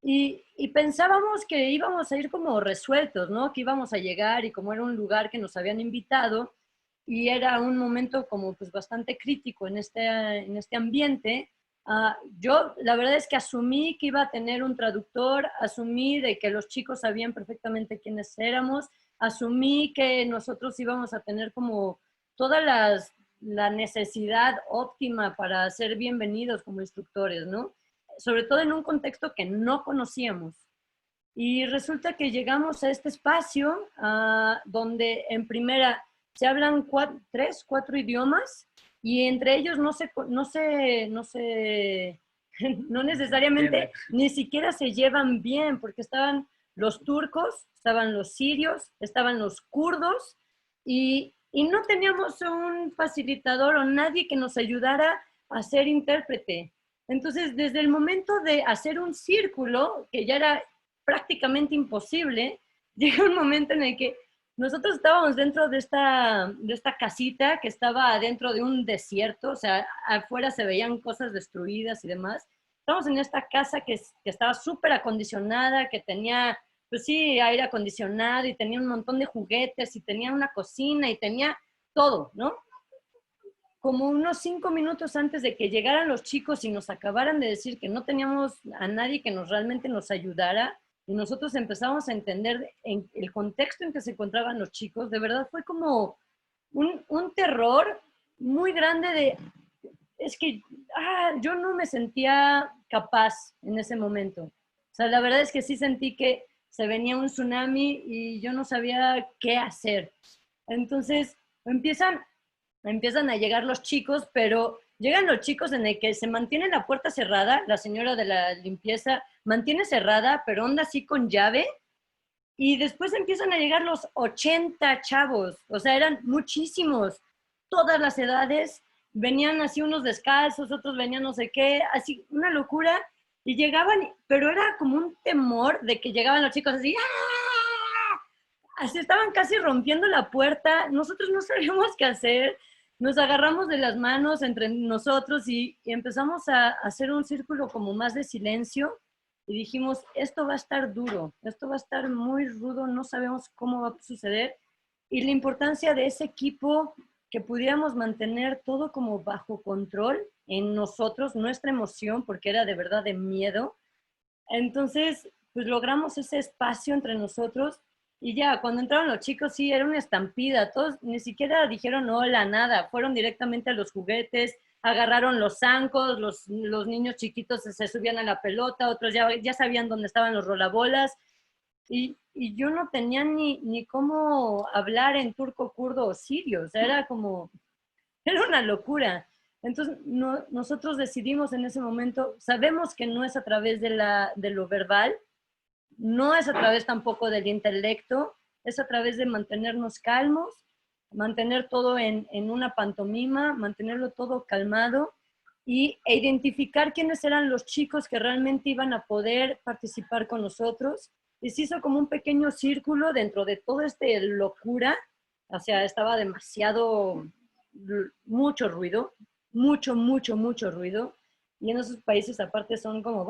Y pensábamos que íbamos a ir como resueltos, ¿no? Que íbamos a llegar y como era un lugar que nos habían invitado y era un momento como pues bastante crítico en este ambiente, yo la verdad es que asumí que iba a tener un traductor, asumí de que los chicos sabían perfectamente quiénes éramos, asumí que nosotros íbamos a tener como toda la necesidad óptima para ser bienvenidos como instructores, ¿no? Sobre todo en un contexto que no conocíamos. Y resulta que llegamos a este espacio donde en primera se hablan 3, 4 idiomas y entre ellos no necesariamente ni siquiera se llevan bien, porque estaban los turcos, estaban los sirios, estaban los kurdos y no teníamos un facilitador o nadie que nos ayudara a ser intérprete. Entonces, desde el momento de hacer un círculo, que ya era prácticamente imposible, llega un momento en el que nosotros estábamos dentro de esta casita que estaba dentro de un desierto, o sea, afuera se veían cosas destruidas y demás. Estábamos en esta casa que estaba súper acondicionada, que tenía, pues sí, aire acondicionado y tenía un montón de juguetes y tenía una cocina y tenía todo, ¿no? Como unos 5 minutos antes de que llegaran los chicos y nos acabaran de decir que no teníamos a nadie que realmente nos ayudara, y nosotros empezamos a entender en el contexto en que se encontraban los chicos, de verdad fue como un terror muy grande es que yo no me sentía capaz en ese momento. O sea, la verdad es que sí sentí que se venía un tsunami y yo no sabía qué hacer. Entonces empiezan a llegar los chicos, pero llegan los chicos en el que se mantiene la puerta cerrada, la señora de la limpieza mantiene cerrada, pero anda así con llave, y después empiezan a llegar los 80 chavos, o sea, eran muchísimos, todas las edades, venían así unos descalzos, otros venían no sé qué, así una locura, y llegaban, pero era como un temor de que llegaban los chicos así, ¡ah! Así estaban casi rompiendo la puerta, nosotros no sabíamos qué hacer, nos agarramos de las manos entre nosotros y empezamos a hacer un círculo como más de silencio, y dijimos, esto va a estar duro, esto va a estar muy rudo, no sabemos cómo va a suceder, y la importancia de ese equipo, que pudiéramos mantener todo como bajo control en nosotros, nuestra emoción, porque era de verdad de miedo. Entonces, pues logramos ese espacio entre nosotros y ya, cuando entraron los chicos, sí, era una estampida. Todos ni siquiera dijeron hola, nada. Fueron directamente a los juguetes, agarraron los zancos, los niños chiquitos se subían a la pelota, otros ya sabían dónde estaban los rolabolas. Y yo no tenía ni cómo hablar en turco, kurdo o sirio. O sea, era una locura. Entonces, nosotros decidimos en ese momento, sabemos que no es a través de lo verbal, no es a través tampoco del intelecto, es a través de mantenernos calmos, mantener todo en una pantomima, mantenerlo todo calmado e identificar quiénes eran los chicos que realmente iban a poder participar con nosotros. Y se hizo como un pequeño círculo dentro de toda esta locura. O sea, estaba demasiado, mucho ruido, mucho ruido. Y en esos países aparte son como,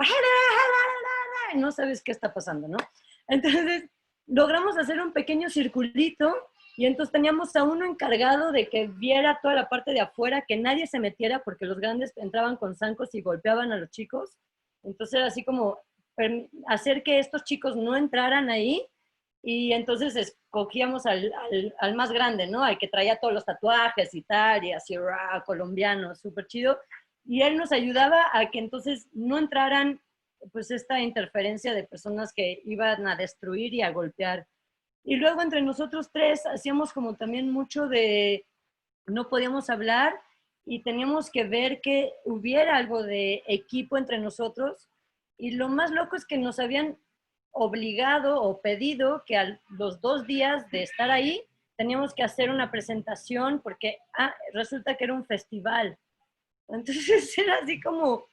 no sabes qué está pasando, ¿no? Entonces, logramos hacer un pequeño circulito y entonces teníamos a uno encargado de que viera toda la parte de afuera, que nadie se metiera porque los grandes entraban con zancos y golpeaban a los chicos. Entonces era así como hacer que estos chicos no entraran ahí, y entonces escogíamos al más grande, ¿no? Al que traía todos los tatuajes y tal, y así, colombiano, súper chido. Y él nos ayudaba a que entonces no entraran, pues, esta interferencia de personas que iban a destruir y a golpear. Y luego entre nosotros tres hacíamos como también mucho de, no podíamos hablar y teníamos que ver que hubiera algo de equipo entre nosotros. Y lo más loco es que nos habían obligado o pedido que a los 2 días de estar ahí teníamos que hacer una presentación porque resulta que era un festival. Entonces era así como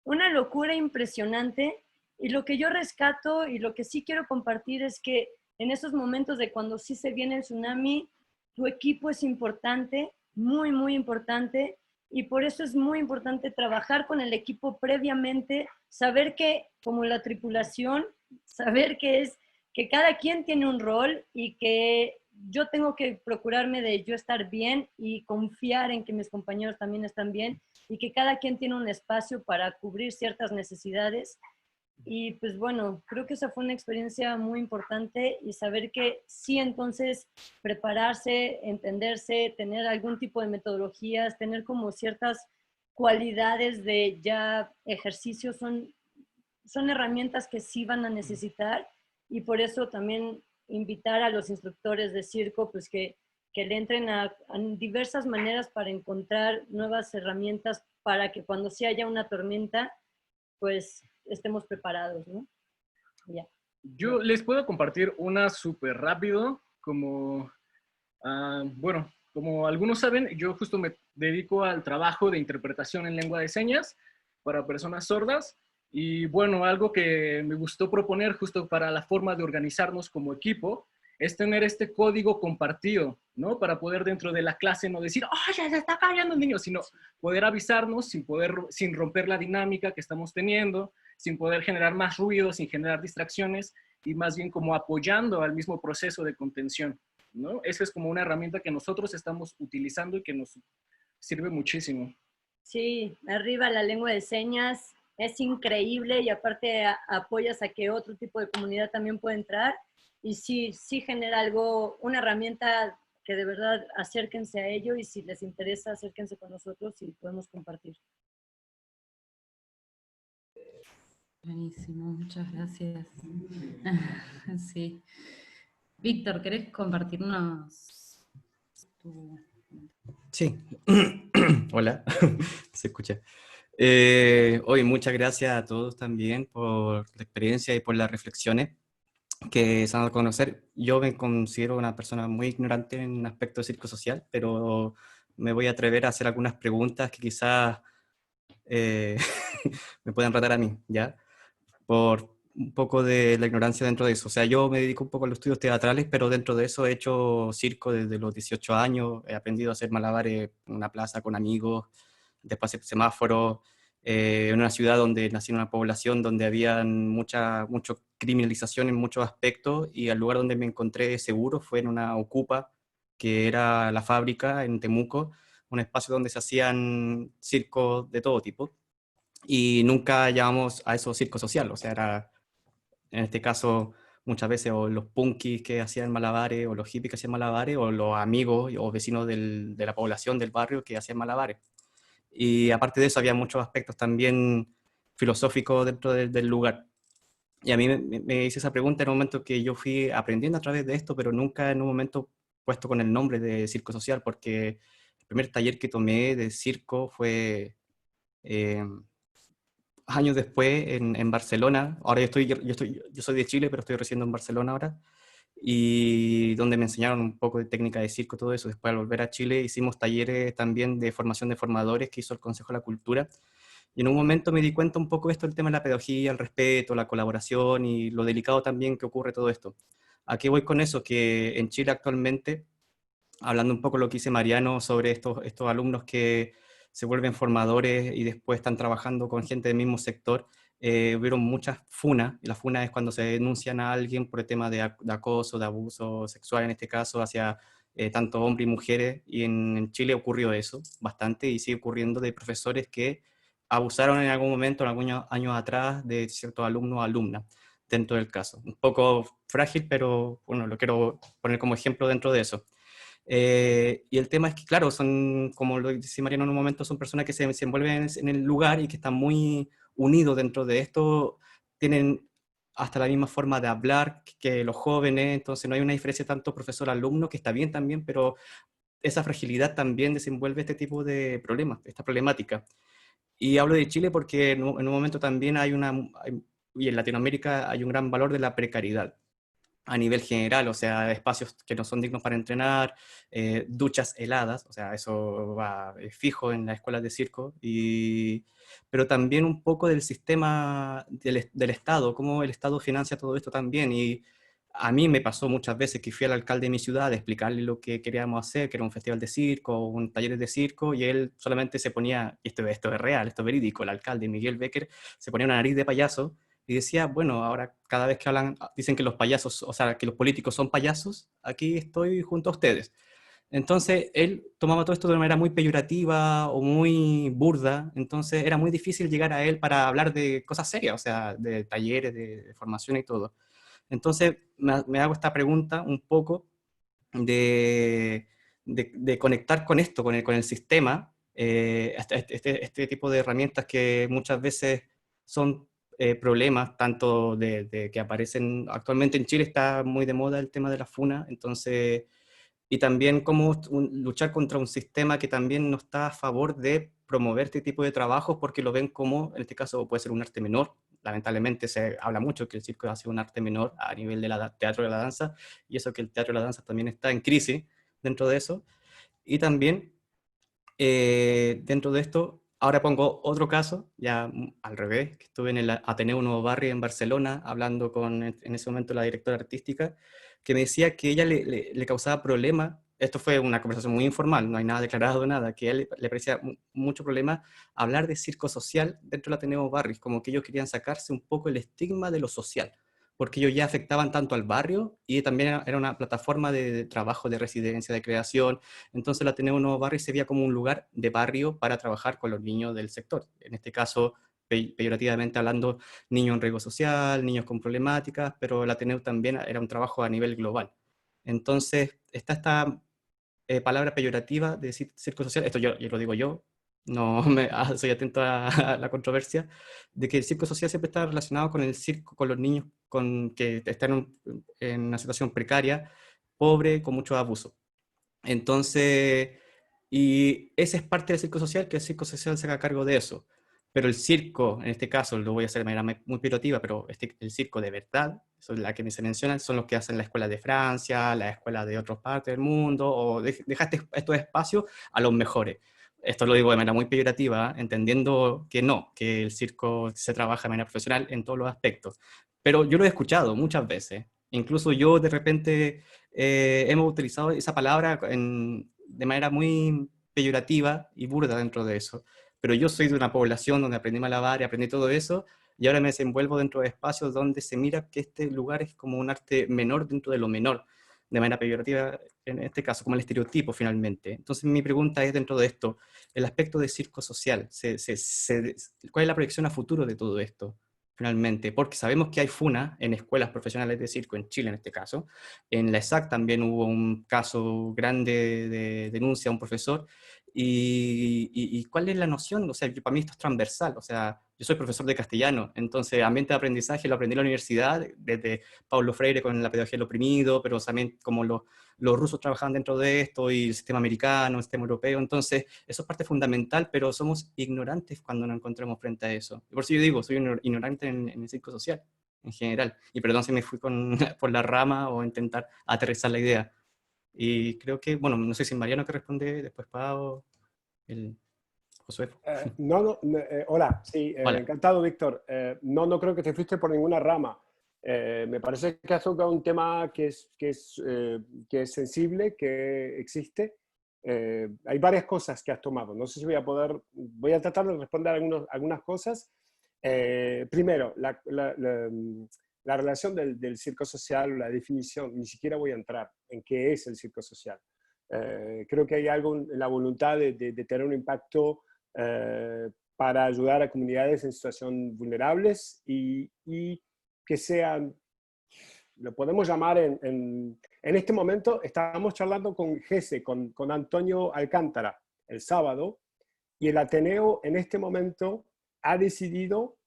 una locura impresionante. Y lo que yo rescato y lo que sí quiero compartir es que en esos momentos de cuando sí se viene el tsunami, tu equipo es importante, muy importante. Y por eso es muy importante trabajar con el equipo previamente, saber que, como la tripulación, saber que cada quien tiene un rol y que yo tengo que procurarme de yo estar bien y confiar en que mis compañeros también están bien y que cada quien tiene un espacio para cubrir ciertas necesidades. Y pues bueno, creo que esa fue una experiencia muy importante, y saber que sí, entonces prepararse, entenderse, tener algún tipo de metodologías, tener como ciertas cualidades de ya ejercicio son herramientas que sí van a necesitar, y por eso también invitar a los instructores de circo pues que le entren a diversas maneras para encontrar nuevas herramientas para que cuando sí haya una tormenta pues estemos preparados, ¿no? Ya. Yo les puedo compartir una súper rápido, como, bueno, como algunos saben, yo justo me dedico al trabajo de interpretación en lengua de señas para personas sordas, y bueno, algo que me gustó proponer justo para la forma de organizarnos como equipo es tener este código compartido, ¿no? Para poder dentro de la clase no decir, ¡oh, ya se está callando el niño!, sino poder avisarnos sin romper la dinámica que estamos teniendo, sin poder generar más ruido, sin generar distracciones, y más bien como apoyando al mismo proceso de contención, ¿no? Esa es como una herramienta que nosotros estamos utilizando y que nos sirve muchísimo. Sí, arriba la lengua de señas, es increíble, y aparte apoyas a que otro tipo de comunidad también pueda entrar, y sí genera algo, una herramienta que de verdad acérquense a ello, y si les interesa acérquense con nosotros y podemos compartir. Buenísimo, muchas gracias. Sí. Víctor, ¿querés compartirnos tu... Sí. Hola, se escucha. Hoy muchas gracias a todos también por la experiencia y por las reflexiones que se han dado a conocer. Yo me considero una persona muy ignorante en aspectos psicosocial, pero me voy a atrever a hacer algunas preguntas que quizás me puedan retar a mí, ¿ya? Por un poco de la ignorancia dentro de eso. O sea, yo me dedico un poco a los estudios teatrales, pero dentro de eso he hecho circo desde los 18 años, he aprendido a hacer malabares en una plaza con amigos, después hacer semáforos, en una ciudad donde nací, en una población donde había mucha criminalización en muchos aspectos, y el lugar donde me encontré seguro fue en una ocupa, que era la fábrica en Temuco, un espacio donde se hacían circos de todo tipo, y nunca llamamos a eso circo social, o sea, era, en este caso, muchas veces o los punkis que hacían malabares, o los hippies que hacían malabares, o los amigos o vecinos de la población del barrio que hacían malabares. Y aparte de eso, había muchos aspectos también filosóficos dentro del lugar. Y a mí me hice esa pregunta en un momento que yo fui aprendiendo a través de esto, pero nunca en un momento puesto con el nombre de circo social, porque el primer taller que tomé de circo fue años después en Barcelona. Ahora yo soy de Chile, pero estoy residiendo en Barcelona ahora, y donde me enseñaron un poco de técnica de circo, todo eso. Después, al volver a Chile, hicimos talleres también de formación de formadores que hizo el Consejo de la Cultura, y en un momento me di cuenta un poco de esto, el tema de la pedagogía, el respeto, la colaboración y lo delicado también que ocurre todo esto. ¿A qué voy con eso? Que en Chile actualmente, hablando un poco de lo que dice Mariano sobre estos alumnos que se vuelven formadores y después están trabajando con gente del mismo sector, hubieron muchas funas, y la funa es cuando se denuncian a alguien por el tema de acoso, de abuso sexual, en este caso, hacia tanto hombres y mujeres, y en Chile ocurrió eso bastante, y sigue ocurriendo, de profesores que abusaron en algún momento, en algunos años atrás, de ciertos alumnos o alumnas, dentro del caso. Un poco frágil, pero bueno, lo quiero poner como ejemplo dentro de eso. Y el tema es que, claro, son, como lo decía Mariano en un momento, son personas que se envuelven en el lugar y que están muy unidos dentro de esto, tienen hasta la misma forma de hablar que los jóvenes, entonces no hay una diferencia tanto profesor-alumno, que está bien también, pero esa fragilidad también desenvuelve este tipo de problemas, esta problemática. Y hablo de Chile porque en un momento también y en Latinoamérica hay un gran valor de la precariedad a nivel general, o sea, espacios que no son dignos para entrenar, duchas heladas, o sea, eso va fijo en las escuelas de circo, pero también un poco del sistema del Estado, cómo el Estado financia todo esto también. Y a mí me pasó muchas veces que fui al alcalde de mi ciudad a explicarle lo que queríamos hacer, que era un festival de circo, un taller de circo, y él solamente se ponía, y esto es real, esto es verídico, el alcalde Miguel Becker se ponía una nariz de payaso y decía, bueno, ahora cada vez que hablan, dicen que los payasos, o sea, que los políticos son payasos, aquí estoy junto a ustedes. Entonces, él tomaba todo esto de una manera muy peyorativa o muy burda, entonces era muy difícil llegar a él para hablar de cosas serias, o sea, de talleres, de formación y todo. Entonces, me hago esta pregunta un poco de conectar con esto, con el sistema, este tipo de herramientas que muchas veces son problemas, tanto de que aparecen actualmente en Chile. Está muy de moda el tema de la funa, entonces, y también cómo luchar contra un sistema que también no está a favor de promover este tipo de trabajos, porque lo ven como, en este caso puede ser un arte menor. Lamentablemente se habla mucho que el circo ha sido un arte menor a nivel del teatro de la danza, y eso, que el teatro de la danza también está en crisis dentro de eso. Y también dentro de esto, ahora pongo otro caso, ya al revés, que estuve en el Ateneo Nuevo Barrio en Barcelona, hablando con, en ese momento, la directora artística, que me decía que ella le causaba problema. Esto fue una conversación muy informal, no hay nada declarado, nada, que a él le parecía mucho problema hablar de circo social dentro del Ateneo Barrio, como que ellos querían sacarse un poco el estigma de lo social, porque ellos ya afectaban tanto al barrio, y también era una plataforma de trabajo, de residencia, de creación. Entonces el Ateneo Nuevo Barrio se veía como un lugar de barrio para trabajar con los niños del sector. En este caso, peyorativamente hablando, niños en riesgo social, niños con problemáticas, pero el Ateneo también era un trabajo a nivel global. Entonces está esta palabra peyorativa de circo social, esto yo lo digo yo, no soy atento a la controversia, de que el circo social siempre está relacionado con el circo, con los niños que están en una situación precaria, pobre, con mucho abuso. Entonces, y esa es parte del circo social, que el circo social se haga cargo de eso. pero el circo, en este caso, lo voy a hacer de manera muy peyorativa, pero el circo de verdad, eso es la que se menciona, son los que hacen la escuela de Francia, la escuela de otras partes del mundo, o dejaste estos espacios a los mejores. Esto lo digo de manera muy peyorativa, entendiendo que no, que el circo se trabaja de manera profesional en todos los aspectos. Pero yo lo he escuchado muchas veces. Incluso yo de repente hemos utilizado esa palabra de manera muy peyorativa y burda dentro de eso. Pero yo soy de una población donde aprendí malabar y aprendí todo eso, y ahora me desenvuelvo dentro de espacios donde se mira que este lugar es como un arte menor dentro de lo menor, de manera peyorativa, en este caso, como el estereotipo finalmente. Entonces mi pregunta es dentro de esto, el aspecto de circo social, ¿cuál es la proyección a futuro de todo esto? Finalmente, porque sabemos que hay FUNA en escuelas profesionales de circo, en Chile en este caso. En la ESAC también hubo un caso grande de denuncia a un profesor. ¿Y cuál es la noción? O sea, para mí esto es transversal. O sea, yo soy profesor de castellano, entonces ambiente de aprendizaje lo aprendí en la universidad, desde Paulo Freire con la pedagogía del oprimido, pero también como los rusos trabajaban dentro de esto, y el sistema americano, el sistema europeo. Entonces, eso es parte fundamental, pero somos ignorantes cuando nos encontramos frente a eso. Y por eso yo digo, soy ignorante en el circo social, en general. Y perdón si me fui por la rama o intentar aterrizar la idea. Y creo que, bueno, no sé si Mariano que responde, después Pau, el Josué. Hola, sí, Hola. encantado, Víctor. No creo que te fuiste por ninguna rama. Me parece que has tocado un tema que es sensible, que existe. Hay varias cosas que has tomado. No sé si voy a tratar de responder algunas cosas. Primero, la relación del circo social, la definición, ni siquiera voy a entrar en qué es el circo social. Creo que hay algo en la voluntad de tener un impacto para ayudar a comunidades en situación vulnerables y que sean, lo podemos llamar en este momento, estábamos charlando con GESE, con Antonio Alcántara el sábado, y el Ateneo en este momento ha decidido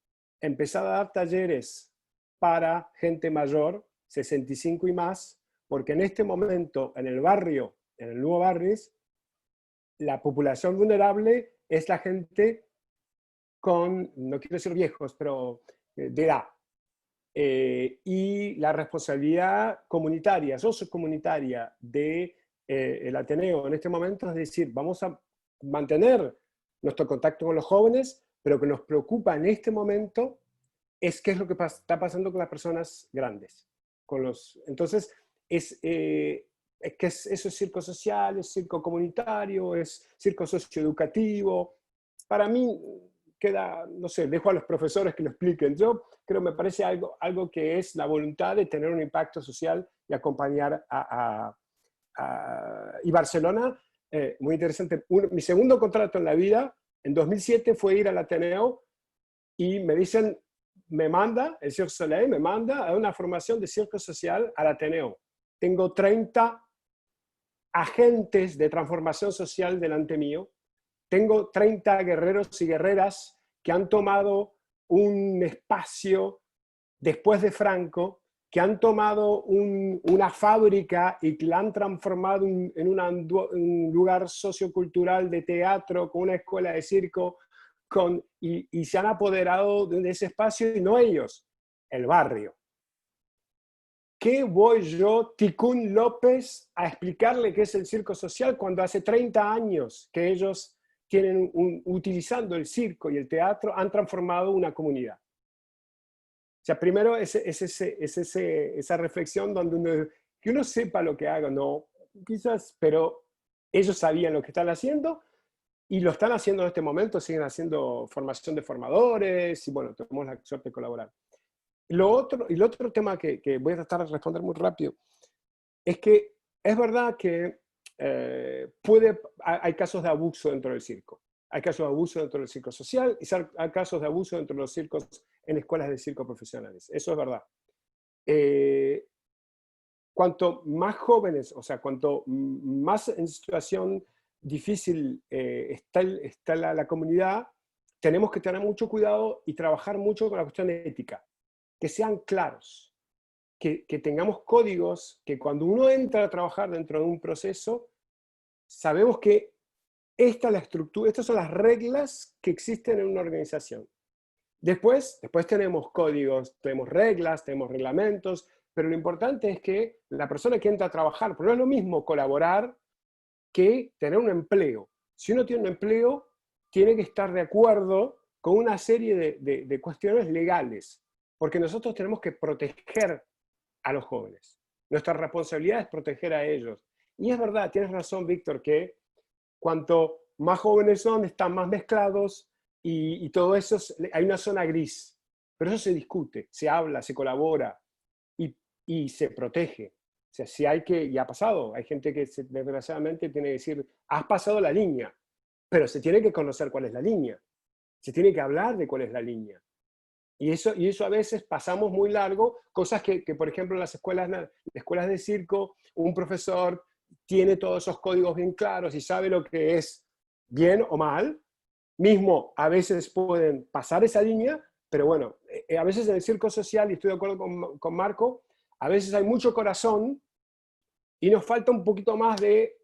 empezar a dar talleres para gente mayor, 65 y más, porque en este momento en el barrio, en el Nuevo Barris, la población vulnerable es la gente con, no quiero decir viejos, pero de edad. Y la responsabilidad comunitaria, sociocomunitaria del Ateneo en este momento es decir, vamos a mantener nuestro contacto con los jóvenes, pero que nos preocupa en este momento es qué es lo que está pasando con las personas grandes. Entonces, eso es circo social, es circo comunitario, es circo socioeducativo. Para mí queda, no sé, dejo a los profesores que lo expliquen. Yo creo, me parece algo que es la voluntad de tener un impacto social y acompañar y Barcelona, muy interesante. Mi segundo contrato en la vida, en 2007, fue ir al Ateneo y me dicen, el Cirque du Soleil me manda a una formación de circo social al Ateneo. Tengo 30 agentes de transformación social delante mío. Tengo 30 guerreros y guerreras que han tomado un espacio después de Franco, que han tomado una fábrica y que la han transformado en un lugar sociocultural de teatro, con una escuela de circo, y se han apoderado de ese espacio, y no ellos, el barrio. ¿Qué voy yo, Ticún López, a explicarle qué es el circo social cuando hace 30 años que ellos utilizando el circo y el teatro, han transformado una comunidad? O sea, primero es esa reflexión donde que uno sepa lo que haga, no, quizás, pero ellos sabían lo que están haciendo y lo están haciendo en este momento, siguen haciendo formación de formadores y bueno, tenemos la suerte de colaborar. El otro tema que voy a tratar de responder muy rápido es que es verdad que hay casos de abuso dentro del circo. Hay casos de abuso dentro del circo social y hay casos de abuso dentro de los circos en escuelas de circo profesionales. Eso es verdad. Cuanto más jóvenes, o sea, cuanto más en situación difícil está la comunidad, tenemos que tener mucho cuidado y trabajar mucho con la cuestión ética. Que sean claros, que tengamos códigos, que cuando uno entra a trabajar dentro de un proceso, sabemos que esta es la estructura, estas son las reglas que existen en una organización. Después tenemos códigos, tenemos reglas, tenemos reglamentos, pero lo importante es que la persona que entra a trabajar, porque no es lo mismo colaborar que tener un empleo. Si uno tiene un empleo, tiene que estar de acuerdo con una serie de cuestiones legales, porque nosotros tenemos que proteger a los jóvenes. Nuestra responsabilidad es proteger a ellos. Y es verdad, tienes razón, Víctor, que cuanto más jóvenes son, están más mezclados y todo eso, hay una zona gris. Pero eso se discute, se habla, se colabora y se protege. O sea, si hay que, y ha pasado, hay gente que desgraciadamente tiene que decir, has pasado la línea, pero se tiene que conocer cuál es la línea. Se tiene que hablar de cuál es la línea. Y eso a veces pasamos muy largo, cosas que por ejemplo, en las escuelas de circo, un profesor tiene todos esos códigos bien claros y sabe lo que es bien o mal. Mismo, a veces pueden pasar esa línea, pero bueno, a veces en el circo social, y estoy de acuerdo con Marco, a veces hay mucho corazón y nos falta un poquito más de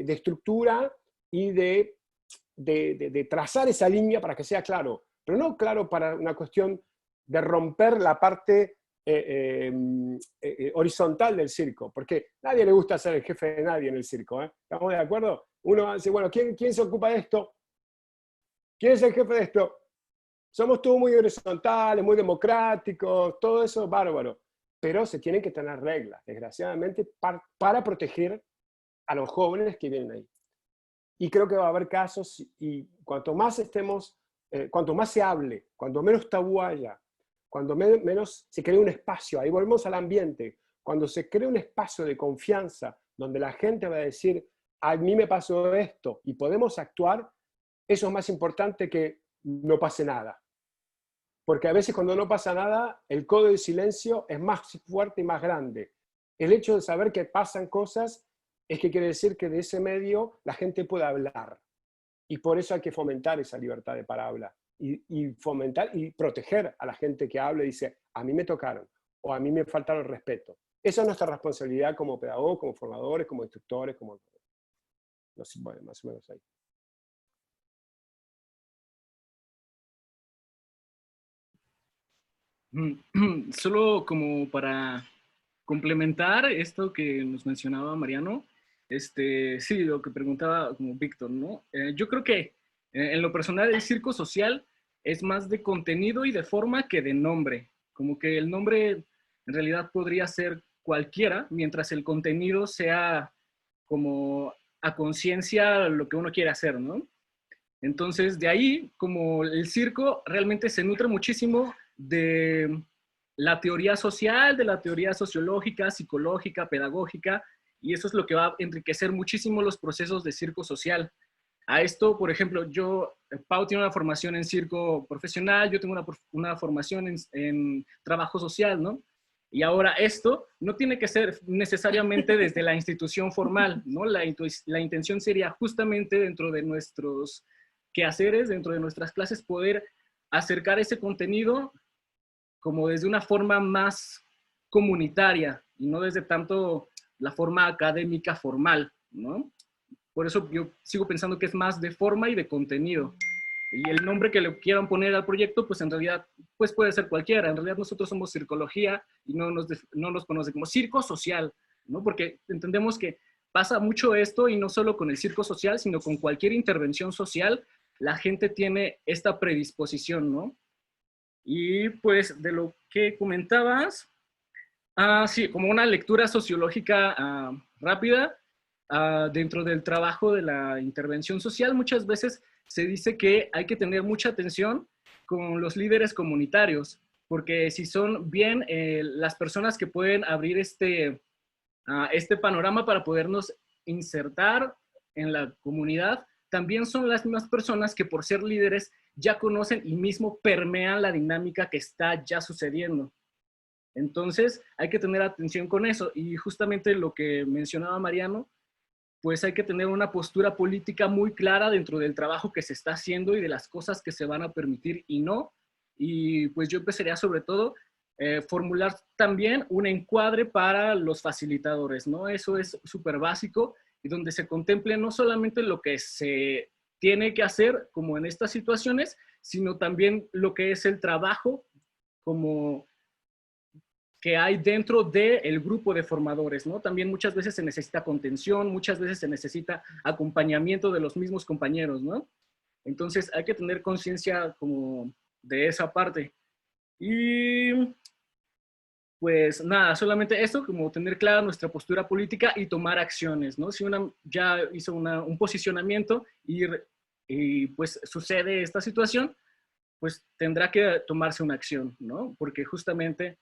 estructura y de trazar esa línea para que sea claro. Pero no claro para una cuestión de romper la parte horizontal del circo, porque a nadie le gusta ser el jefe de nadie en el circo, ¿eh? ¿Estamos de acuerdo? Uno dice, bueno, ¿quién se ocupa de esto? ¿Quién es el jefe de esto? Somos todos muy horizontales, muy democráticos, todo eso bárbaro. Pero se tienen que tener reglas, desgraciadamente, para proteger a los jóvenes que vienen ahí. Y creo que va a haber casos, y cuanto más cuanto más se hable, cuanto menos tabú haya, cuando menos se cree un espacio, ahí volvemos al ambiente, cuando se cree un espacio de confianza, donde la gente va a decir, a mí me pasó esto, y podemos actuar, eso es más importante que no pase nada. Porque a veces cuando no pasa nada, el código de silencio es más fuerte y más grande. El hecho de saber que pasan cosas es que quiere decir que de ese medio la gente puede hablar. Y por eso hay que fomentar esa libertad de palabra. Y fomentar y proteger a la gente que habla y dice, a mí me tocaron, o a mí me faltaron el respeto. Esa es nuestra responsabilidad como pedagogos, como formadores, como instructores, como... No sé, bueno, más o menos ahí. Solo como para complementar esto que nos mencionaba Mariano, sí, lo que preguntaba como Víctor, ¿no? Yo creo que en lo personal el circo social es más de contenido y de forma que de nombre. Como que el nombre en realidad podría ser cualquiera, mientras el contenido sea como a conciencia lo que uno quiere hacer, ¿no? Entonces, de ahí, como el circo realmente se nutre muchísimo de la teoría social, de la teoría sociológica, psicológica, pedagógica, y eso es lo que va a enriquecer muchísimo los procesos de circo social. A esto, por ejemplo, Pau tiene una formación en circo profesional, yo tengo una formación en trabajo social, ¿no? Y ahora esto no tiene que ser necesariamente desde la institución formal, ¿no? La intención sería justamente dentro de nuestros quehaceres, dentro de nuestras clases, poder acercar ese contenido como desde una forma más comunitaria y no desde tanto la forma académica formal, ¿no? Por eso yo sigo pensando que es más de forma y de contenido. Y el nombre que le quieran poner al proyecto, pues en realidad pues puede ser cualquiera. En realidad nosotros somos circología y no nos conoce como circo social, ¿no? Porque entendemos que pasa mucho esto y no solo con el circo social, sino con cualquier intervención social, la gente tiene esta predisposición, ¿no? Y pues de lo que comentabas, sí, como una lectura sociológica rápida, dentro del trabajo de la intervención social, muchas veces se dice que hay que tener mucha atención con los líderes comunitarios, porque si son bien las personas que pueden abrir este panorama para podernos insertar en la comunidad, también son las mismas personas que por ser líderes ya conocen y mismo permean la dinámica que está ya sucediendo. Entonces hay que tener atención con eso, y justamente lo que mencionaba Mariano, pues hay que tener una postura política muy clara dentro del trabajo que se está haciendo y de las cosas que se van a permitir y no. Y pues yo empezaría sobre todo formular también un encuadre para los facilitadores, ¿no? Eso es súper básico, y donde se contemple no solamente lo que se tiene que hacer como en estas situaciones, sino también lo que es el trabajo como que hay dentro del grupo de formadores, ¿no? También muchas veces se necesita contención, muchas veces se necesita acompañamiento de los mismos compañeros, ¿no? Entonces hay que tener conciencia como de esa parte. Y pues nada, solamente esto, como tener clara nuestra postura política y tomar acciones, ¿no? Si una ya hizo un posicionamiento y pues sucede esta situación, pues tendrá que tomarse una acción, ¿no? Porque justamente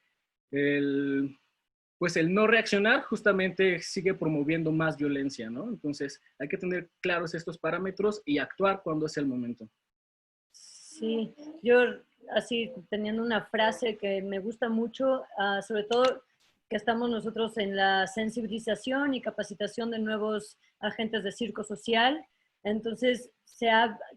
pues el no reaccionar justamente sigue promoviendo más violencia, ¿no? Entonces hay que tener claros estos parámetros y actuar cuando es el momento. Sí, yo así teniendo una frase que me gusta mucho, sobre todo que estamos nosotros en la sensibilización y capacitación de nuevos agentes de circo social. Entonces,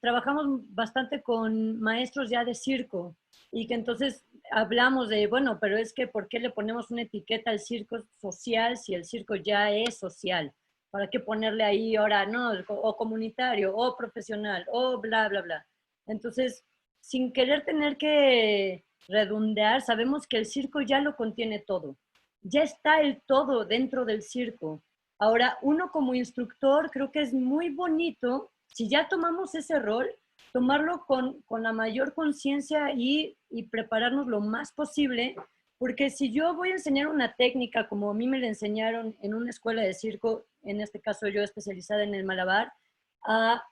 trabajamos bastante con maestros ya de circo y que entonces hablamos de, bueno, pero es que ¿por qué le ponemos una etiqueta al circo social si el circo ya es social? ¿Para qué ponerle ahí ahora, no, o comunitario, o profesional, o bla, bla, bla? Entonces, sin querer tener que redondear, sabemos que el circo ya lo contiene todo. Ya está el todo dentro del circo. Ahora, uno como instructor creo que es muy bonito, si ya tomamos ese rol, tomarlo con la mayor conciencia y prepararnos lo más posible, porque si yo voy a enseñar una técnica como a mí me la enseñaron en una escuela de circo, en este caso yo especializada en el malabar,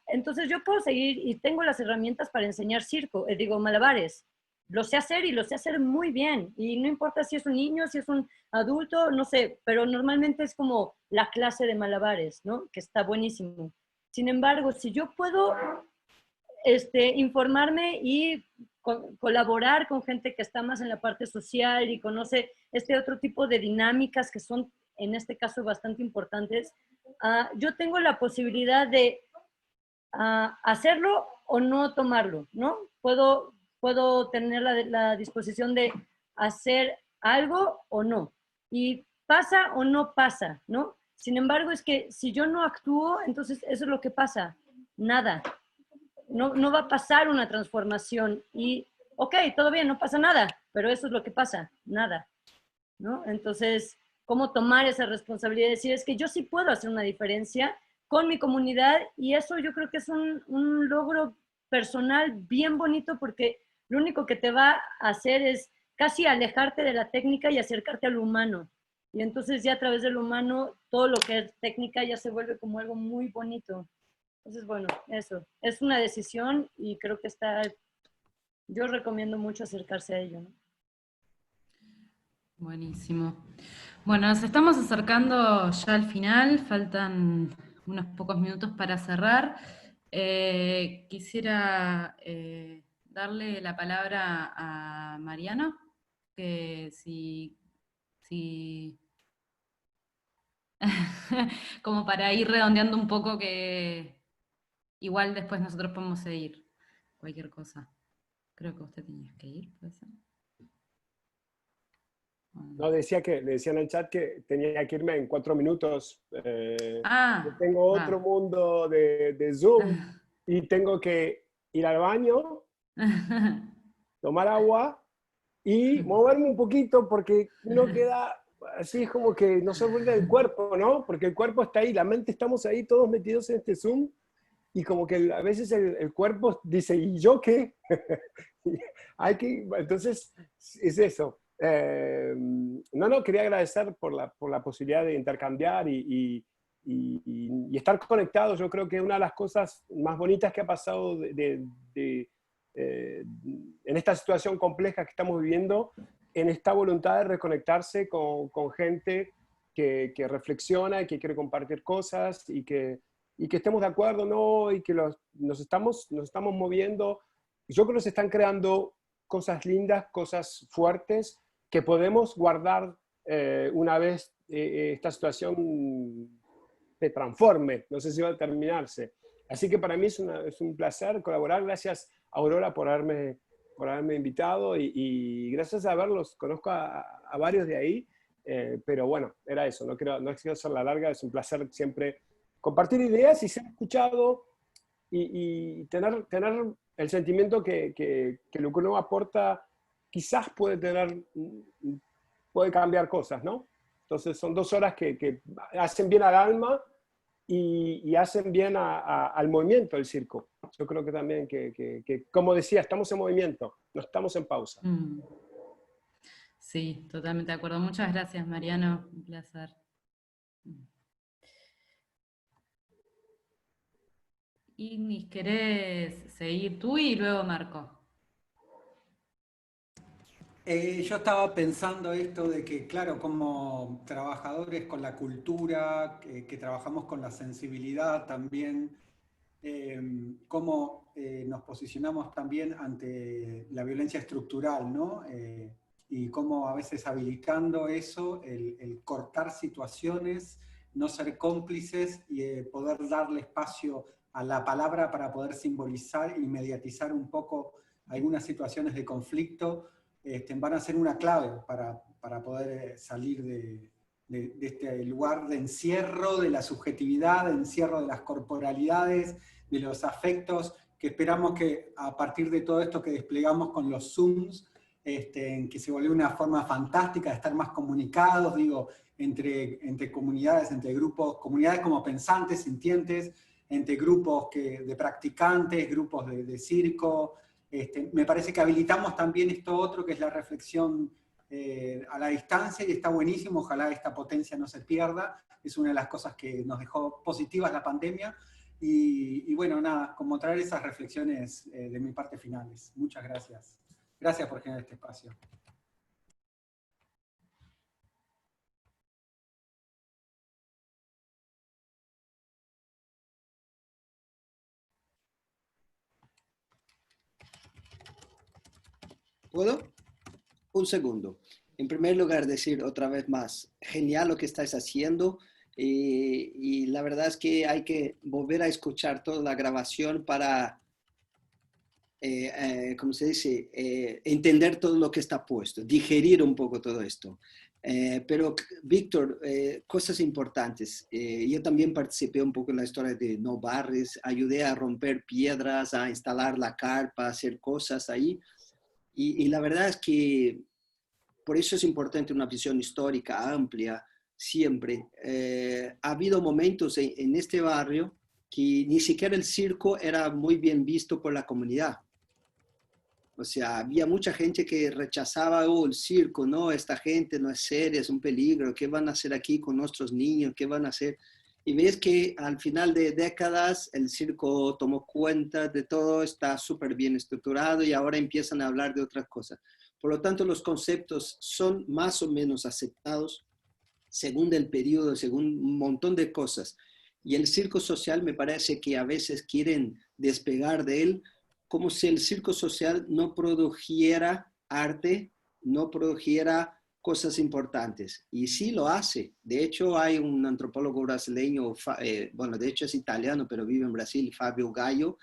entonces yo puedo seguir y tengo las herramientas para enseñar circo, malabares. Lo sé hacer y lo sé hacer muy bien. Y no importa si es un niño, si es un adulto, no sé, pero normalmente es como la clase de malabares, ¿no? Que está buenísimo. Sin embargo, si yo puedo informarme y colaborar con gente que está más en la parte social y conoce otro tipo de dinámicas que son, en este caso, bastante importantes, yo tengo la posibilidad de hacerlo o no tomarlo, ¿no? Puedo tener la disposición de hacer algo o no. Y pasa o no pasa, ¿no? Sin embargo, es que si yo no actúo, entonces eso es lo que pasa. Nada. No va a pasar una transformación. Y, ok, todo bien, no pasa nada, pero eso es lo que pasa. Nada, ¿no? Entonces, ¿cómo tomar esa responsabilidad y decir, es que yo sí puedo hacer una diferencia con mi comunidad? Y eso yo creo que es un logro personal bien bonito, porque lo único que te va a hacer es casi alejarte de la técnica y acercarte al humano. Y entonces ya a través del humano, todo lo que es técnica ya se vuelve como algo muy bonito. Entonces, bueno, eso. Es una decisión y creo que yo recomiendo mucho acercarse a ello, ¿no? Buenísimo. Bueno, nos estamos acercando ya al final, faltan unos pocos minutos para cerrar. Quisiera darle la palabra a Mariano, que si como para ir redondeando un poco, que igual después nosotros podemos seguir cualquier cosa. Creo que usted tenía que ir, ¿puede ser? No, le decía en el chat que tenía que irme en 4 minutos. Yo tengo otro mundo de Zoom y tengo que ir al baño, tomar agua y moverme un poquito, porque uno queda así, es como que no se olvida del cuerpo, ¿no? Porque el cuerpo está ahí, la mente, estamos ahí todos metidos en este Zoom y como que a veces el cuerpo dice, ¿y yo qué? Entonces, es eso. Quería agradecer por la posibilidad de intercambiar y estar conectados. Yo creo que una de las cosas más bonitas que ha pasado en esta situación compleja que estamos viviendo, en esta voluntad de reconectarse con gente que reflexiona y que quiere compartir cosas y que estemos de acuerdo, ¿no? Y que nos estamos moviendo. Yo creo que se están creando cosas lindas, cosas fuertes, que podemos guardar una vez esta situación se transforme. No sé si va a terminarse. Así que para mí es un placer colaborar. Gracias, Aurora, por haberme invitado y gracias a verlos. Conozco a varios de ahí, pero bueno, era eso. No quiero hacer la larga. Es un placer siempre compartir ideas y ser escuchado y tener el sentimiento que lo que uno aporta quizás puede cambiar cosas, ¿no? Entonces son 2 horas que hacen bien al alma y hacen bien al movimiento del circo. Yo creo que también que, como decía, estamos en movimiento, no estamos en pausa. Sí, totalmente de acuerdo. Muchas gracias, Mariano. Un placer. Ignis, ¿querés seguir tú y luego Marco? Yo estaba pensando esto de que, claro, como trabajadores con la cultura, que trabajamos con la sensibilidad también, cómo nos posicionamos también ante la violencia estructural, ¿no? Y cómo a veces habilitando eso, el cortar situaciones, no ser cómplices y poder darle espacio a la palabra para poder simbolizar y mediatizar un poco algunas situaciones de conflicto, van a ser una clave para poder salir de este lugar de encierro, de la subjetividad, de encierro de las corporalidades, de los afectos, que esperamos que a partir de todo esto que desplegamos con los Zooms, en que se volvió una forma fantástica de estar más comunicados, digo, entre comunidades, entre grupos, comunidades como pensantes, sintientes, entre grupos de practicantes, grupos de circo. Me parece que habilitamos también esto otro, que es la reflexión a la distancia, y está buenísimo, ojalá esta potencia no se pierda, es una de las cosas que nos dejó positivas la pandemia, y bueno, nada, como traer esas reflexiones de mi parte finales. Muchas gracias. Gracias por generar este espacio. ¿Puedo? Un segundo. En primer lugar, decir otra vez más, genial lo que estáis haciendo, y la verdad es que hay que volver a escuchar toda la grabación para, ¿cómo se dice? Entender todo lo que está puesto, digerir un poco todo esto. Pero, Víctor, cosas importantes. Yo también participé un poco en la historia de No Barres, ayudé a romper piedras, a instalar la carpa, a hacer cosas ahí. Y la verdad es que por eso es importante una visión histórica amplia siempre. Ha habido momentos en este barrio que ni siquiera el circo era muy bien visto por la comunidad. O sea, había mucha gente que rechazaba, el circo, no, esta gente no es seria, es un peligro, ¿qué van a hacer aquí con nuestros niños? ¿Qué van a hacer? Y ves que al final de décadas el circo tomó cuenta de todo, está súper bien estructurado y ahora empiezan a hablar de otras cosas. Por lo tanto, los conceptos son más o menos aceptados según el periodo, según un montón de cosas. Y el circo social me parece que a veces quieren despegar de él como si el circo social no produjera arte, no produjera cosas importantes. Y sí lo hace. De hecho, hay un antropólogo brasileño, bueno, de hecho es italiano, pero vive en Brasil, Fabio Gallo,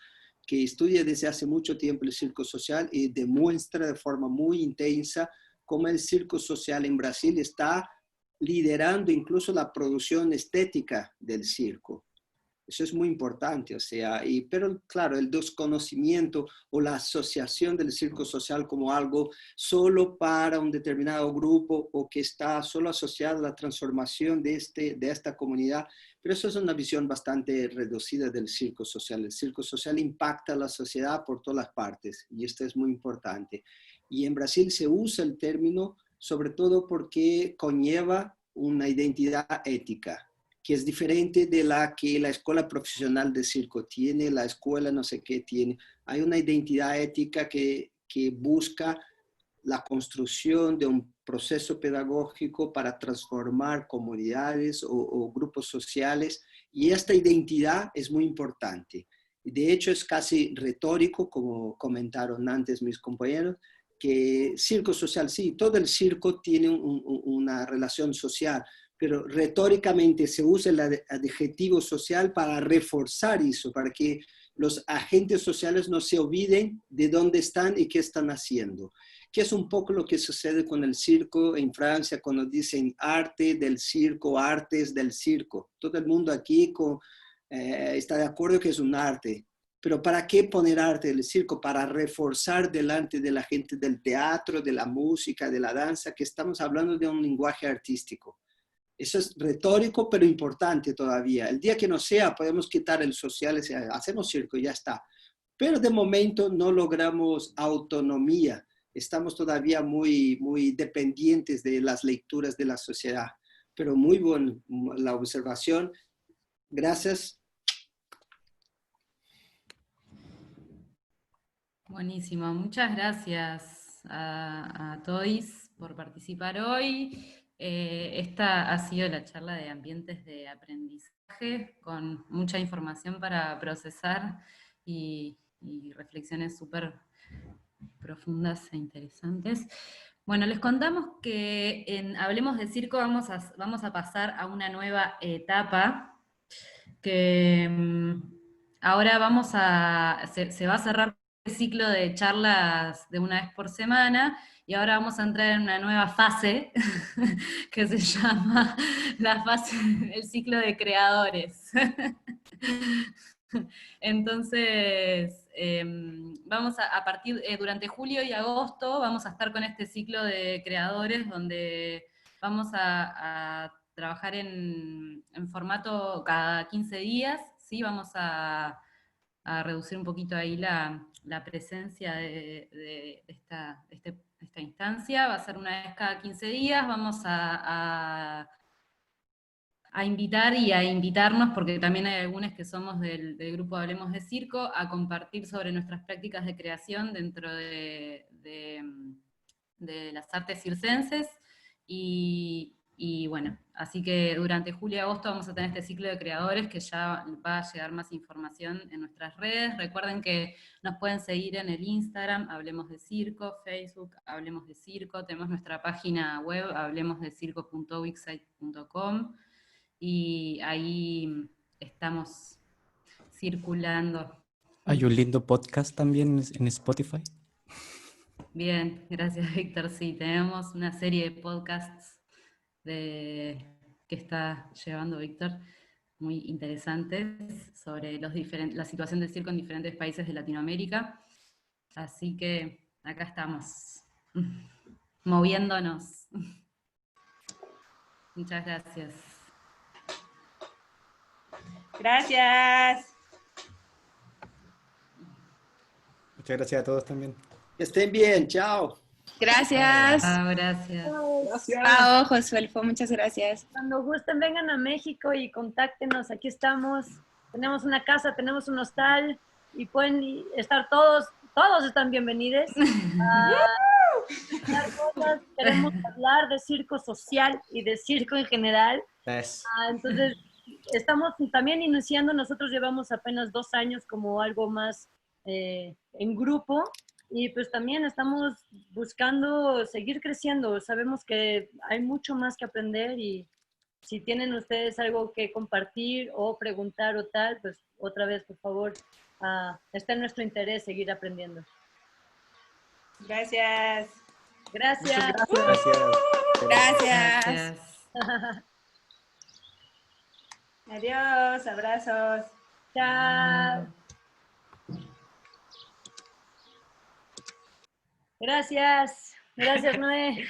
que estudia desde hace mucho tiempo el circo social y demuestra de forma muy intensa cómo el circo social en Brasil está liderando incluso la producción estética del circo. Eso es muy importante, o sea, pero claro, el desconocimiento o la asociación del circo social como algo solo para un determinado grupo o que está solo asociado a la transformación de esta comunidad, pero eso es una visión bastante reducida del circo social. El circo social impacta a la sociedad por todas las partes y esto es muy importante. Y en Brasil se usa el término sobre todo porque conlleva una identidad ética, que es diferente de la que la escuela profesional de circo tiene, la escuela no sé qué tiene. Hay una identidad ética que busca la construcción de un proceso pedagógico para transformar comunidades o grupos sociales, y esta identidad es muy importante. De hecho, es casi retórico, como comentaron antes mis compañeros, que circo social, sí, todo el circo tiene una relación social, pero retóricamente se usa el adjetivo social para reforzar eso, para que los agentes sociales no se olviden de dónde están y qué están haciendo. Que es un poco lo que sucede con el circo en Francia, cuando dicen arte del circo, artes del circo. Todo el mundo aquí está de acuerdo que es un arte. Pero ¿para qué poner arte en el circo? Para reforzar delante de la gente del teatro, de la música, de la danza, que estamos hablando de un lenguaje artístico. Eso es retórico, pero importante todavía. El día que no sea, podemos quitar el social, hacemos circo y ya está. Pero de momento no logramos autonomía. Estamos todavía muy dependientes de las lecturas de la sociedad. Pero muy buena la observación. Gracias. Buenísimo, muchas gracias a todos por participar hoy. Esta ha sido la charla de ambientes de aprendizaje, con mucha información para procesar y reflexiones súper profundas e interesantes. Bueno, les contamos que en Hablemos de Circo vamos a pasar a una nueva etapa, que ahora se va a cerrar el ciclo de charlas de una vez por semana, y ahora vamos a entrar en una nueva fase que se llama la fase del ciclo de creadores. Entonces, durante julio y agosto vamos a estar con este ciclo de creadores, donde vamos a trabajar en formato cada 15 días, ¿sí? Vamos a reducir un poquito ahí la presencia de esta instancia. Va a ser una vez cada 15 días, vamos a invitar y a invitarnos, porque también hay algunos que somos del grupo Hablemos de Circo, a compartir sobre nuestras prácticas de creación dentro de las artes circenses, y bueno, así que durante julio y agosto vamos a tener este ciclo de creadores, que ya va a llegar más información en nuestras redes. Recuerden que nos pueden seguir en el Instagram, Hablemos de Circo, Facebook, Hablemos de Circo, tenemos nuestra página web, hablemosdecirco.wixsite.com, y ahí estamos circulando. Hay un lindo podcast también en Spotify. Bien, gracias Víctor. Sí, tenemos una serie de podcasts que está llevando Víctor, muy interesantes, sobre la situación del circo en diferentes países de Latinoamérica. Así que acá estamos, moviéndonos. Muchas gracias. Gracias. Muchas gracias a todos también. Que estén bien, chao. Gracias. Gracias. Pao, Josuelfo, muchas gracias. Cuando gusten, vengan a México y contáctenos. Aquí estamos. Tenemos una casa, tenemos un hostal y pueden estar todos están bienvenidos. Queremos hablar de circo social y de circo en general. Entonces, estamos también iniciando. Nosotros llevamos apenas 2 años como algo más en grupo. Y pues también estamos buscando seguir creciendo. Sabemos que hay mucho más que aprender, y si tienen ustedes algo que compartir o preguntar o tal, pues otra vez, por favor, está en nuestro interés seguir aprendiendo. Gracias. Gracias. Gracias. Adiós, abrazos. Chao. Gracias. Gracias, Noé.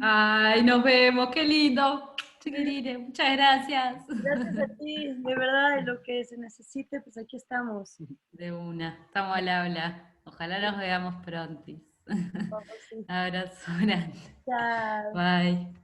Ay, nos vemos, qué lindo. Chiquirine, muchas gracias. Gracias a ti, de verdad, de lo que se necesite, pues aquí estamos. De una, estamos al habla. Ojalá nos veamos pronto. Abrazo grande. Chao. Bye.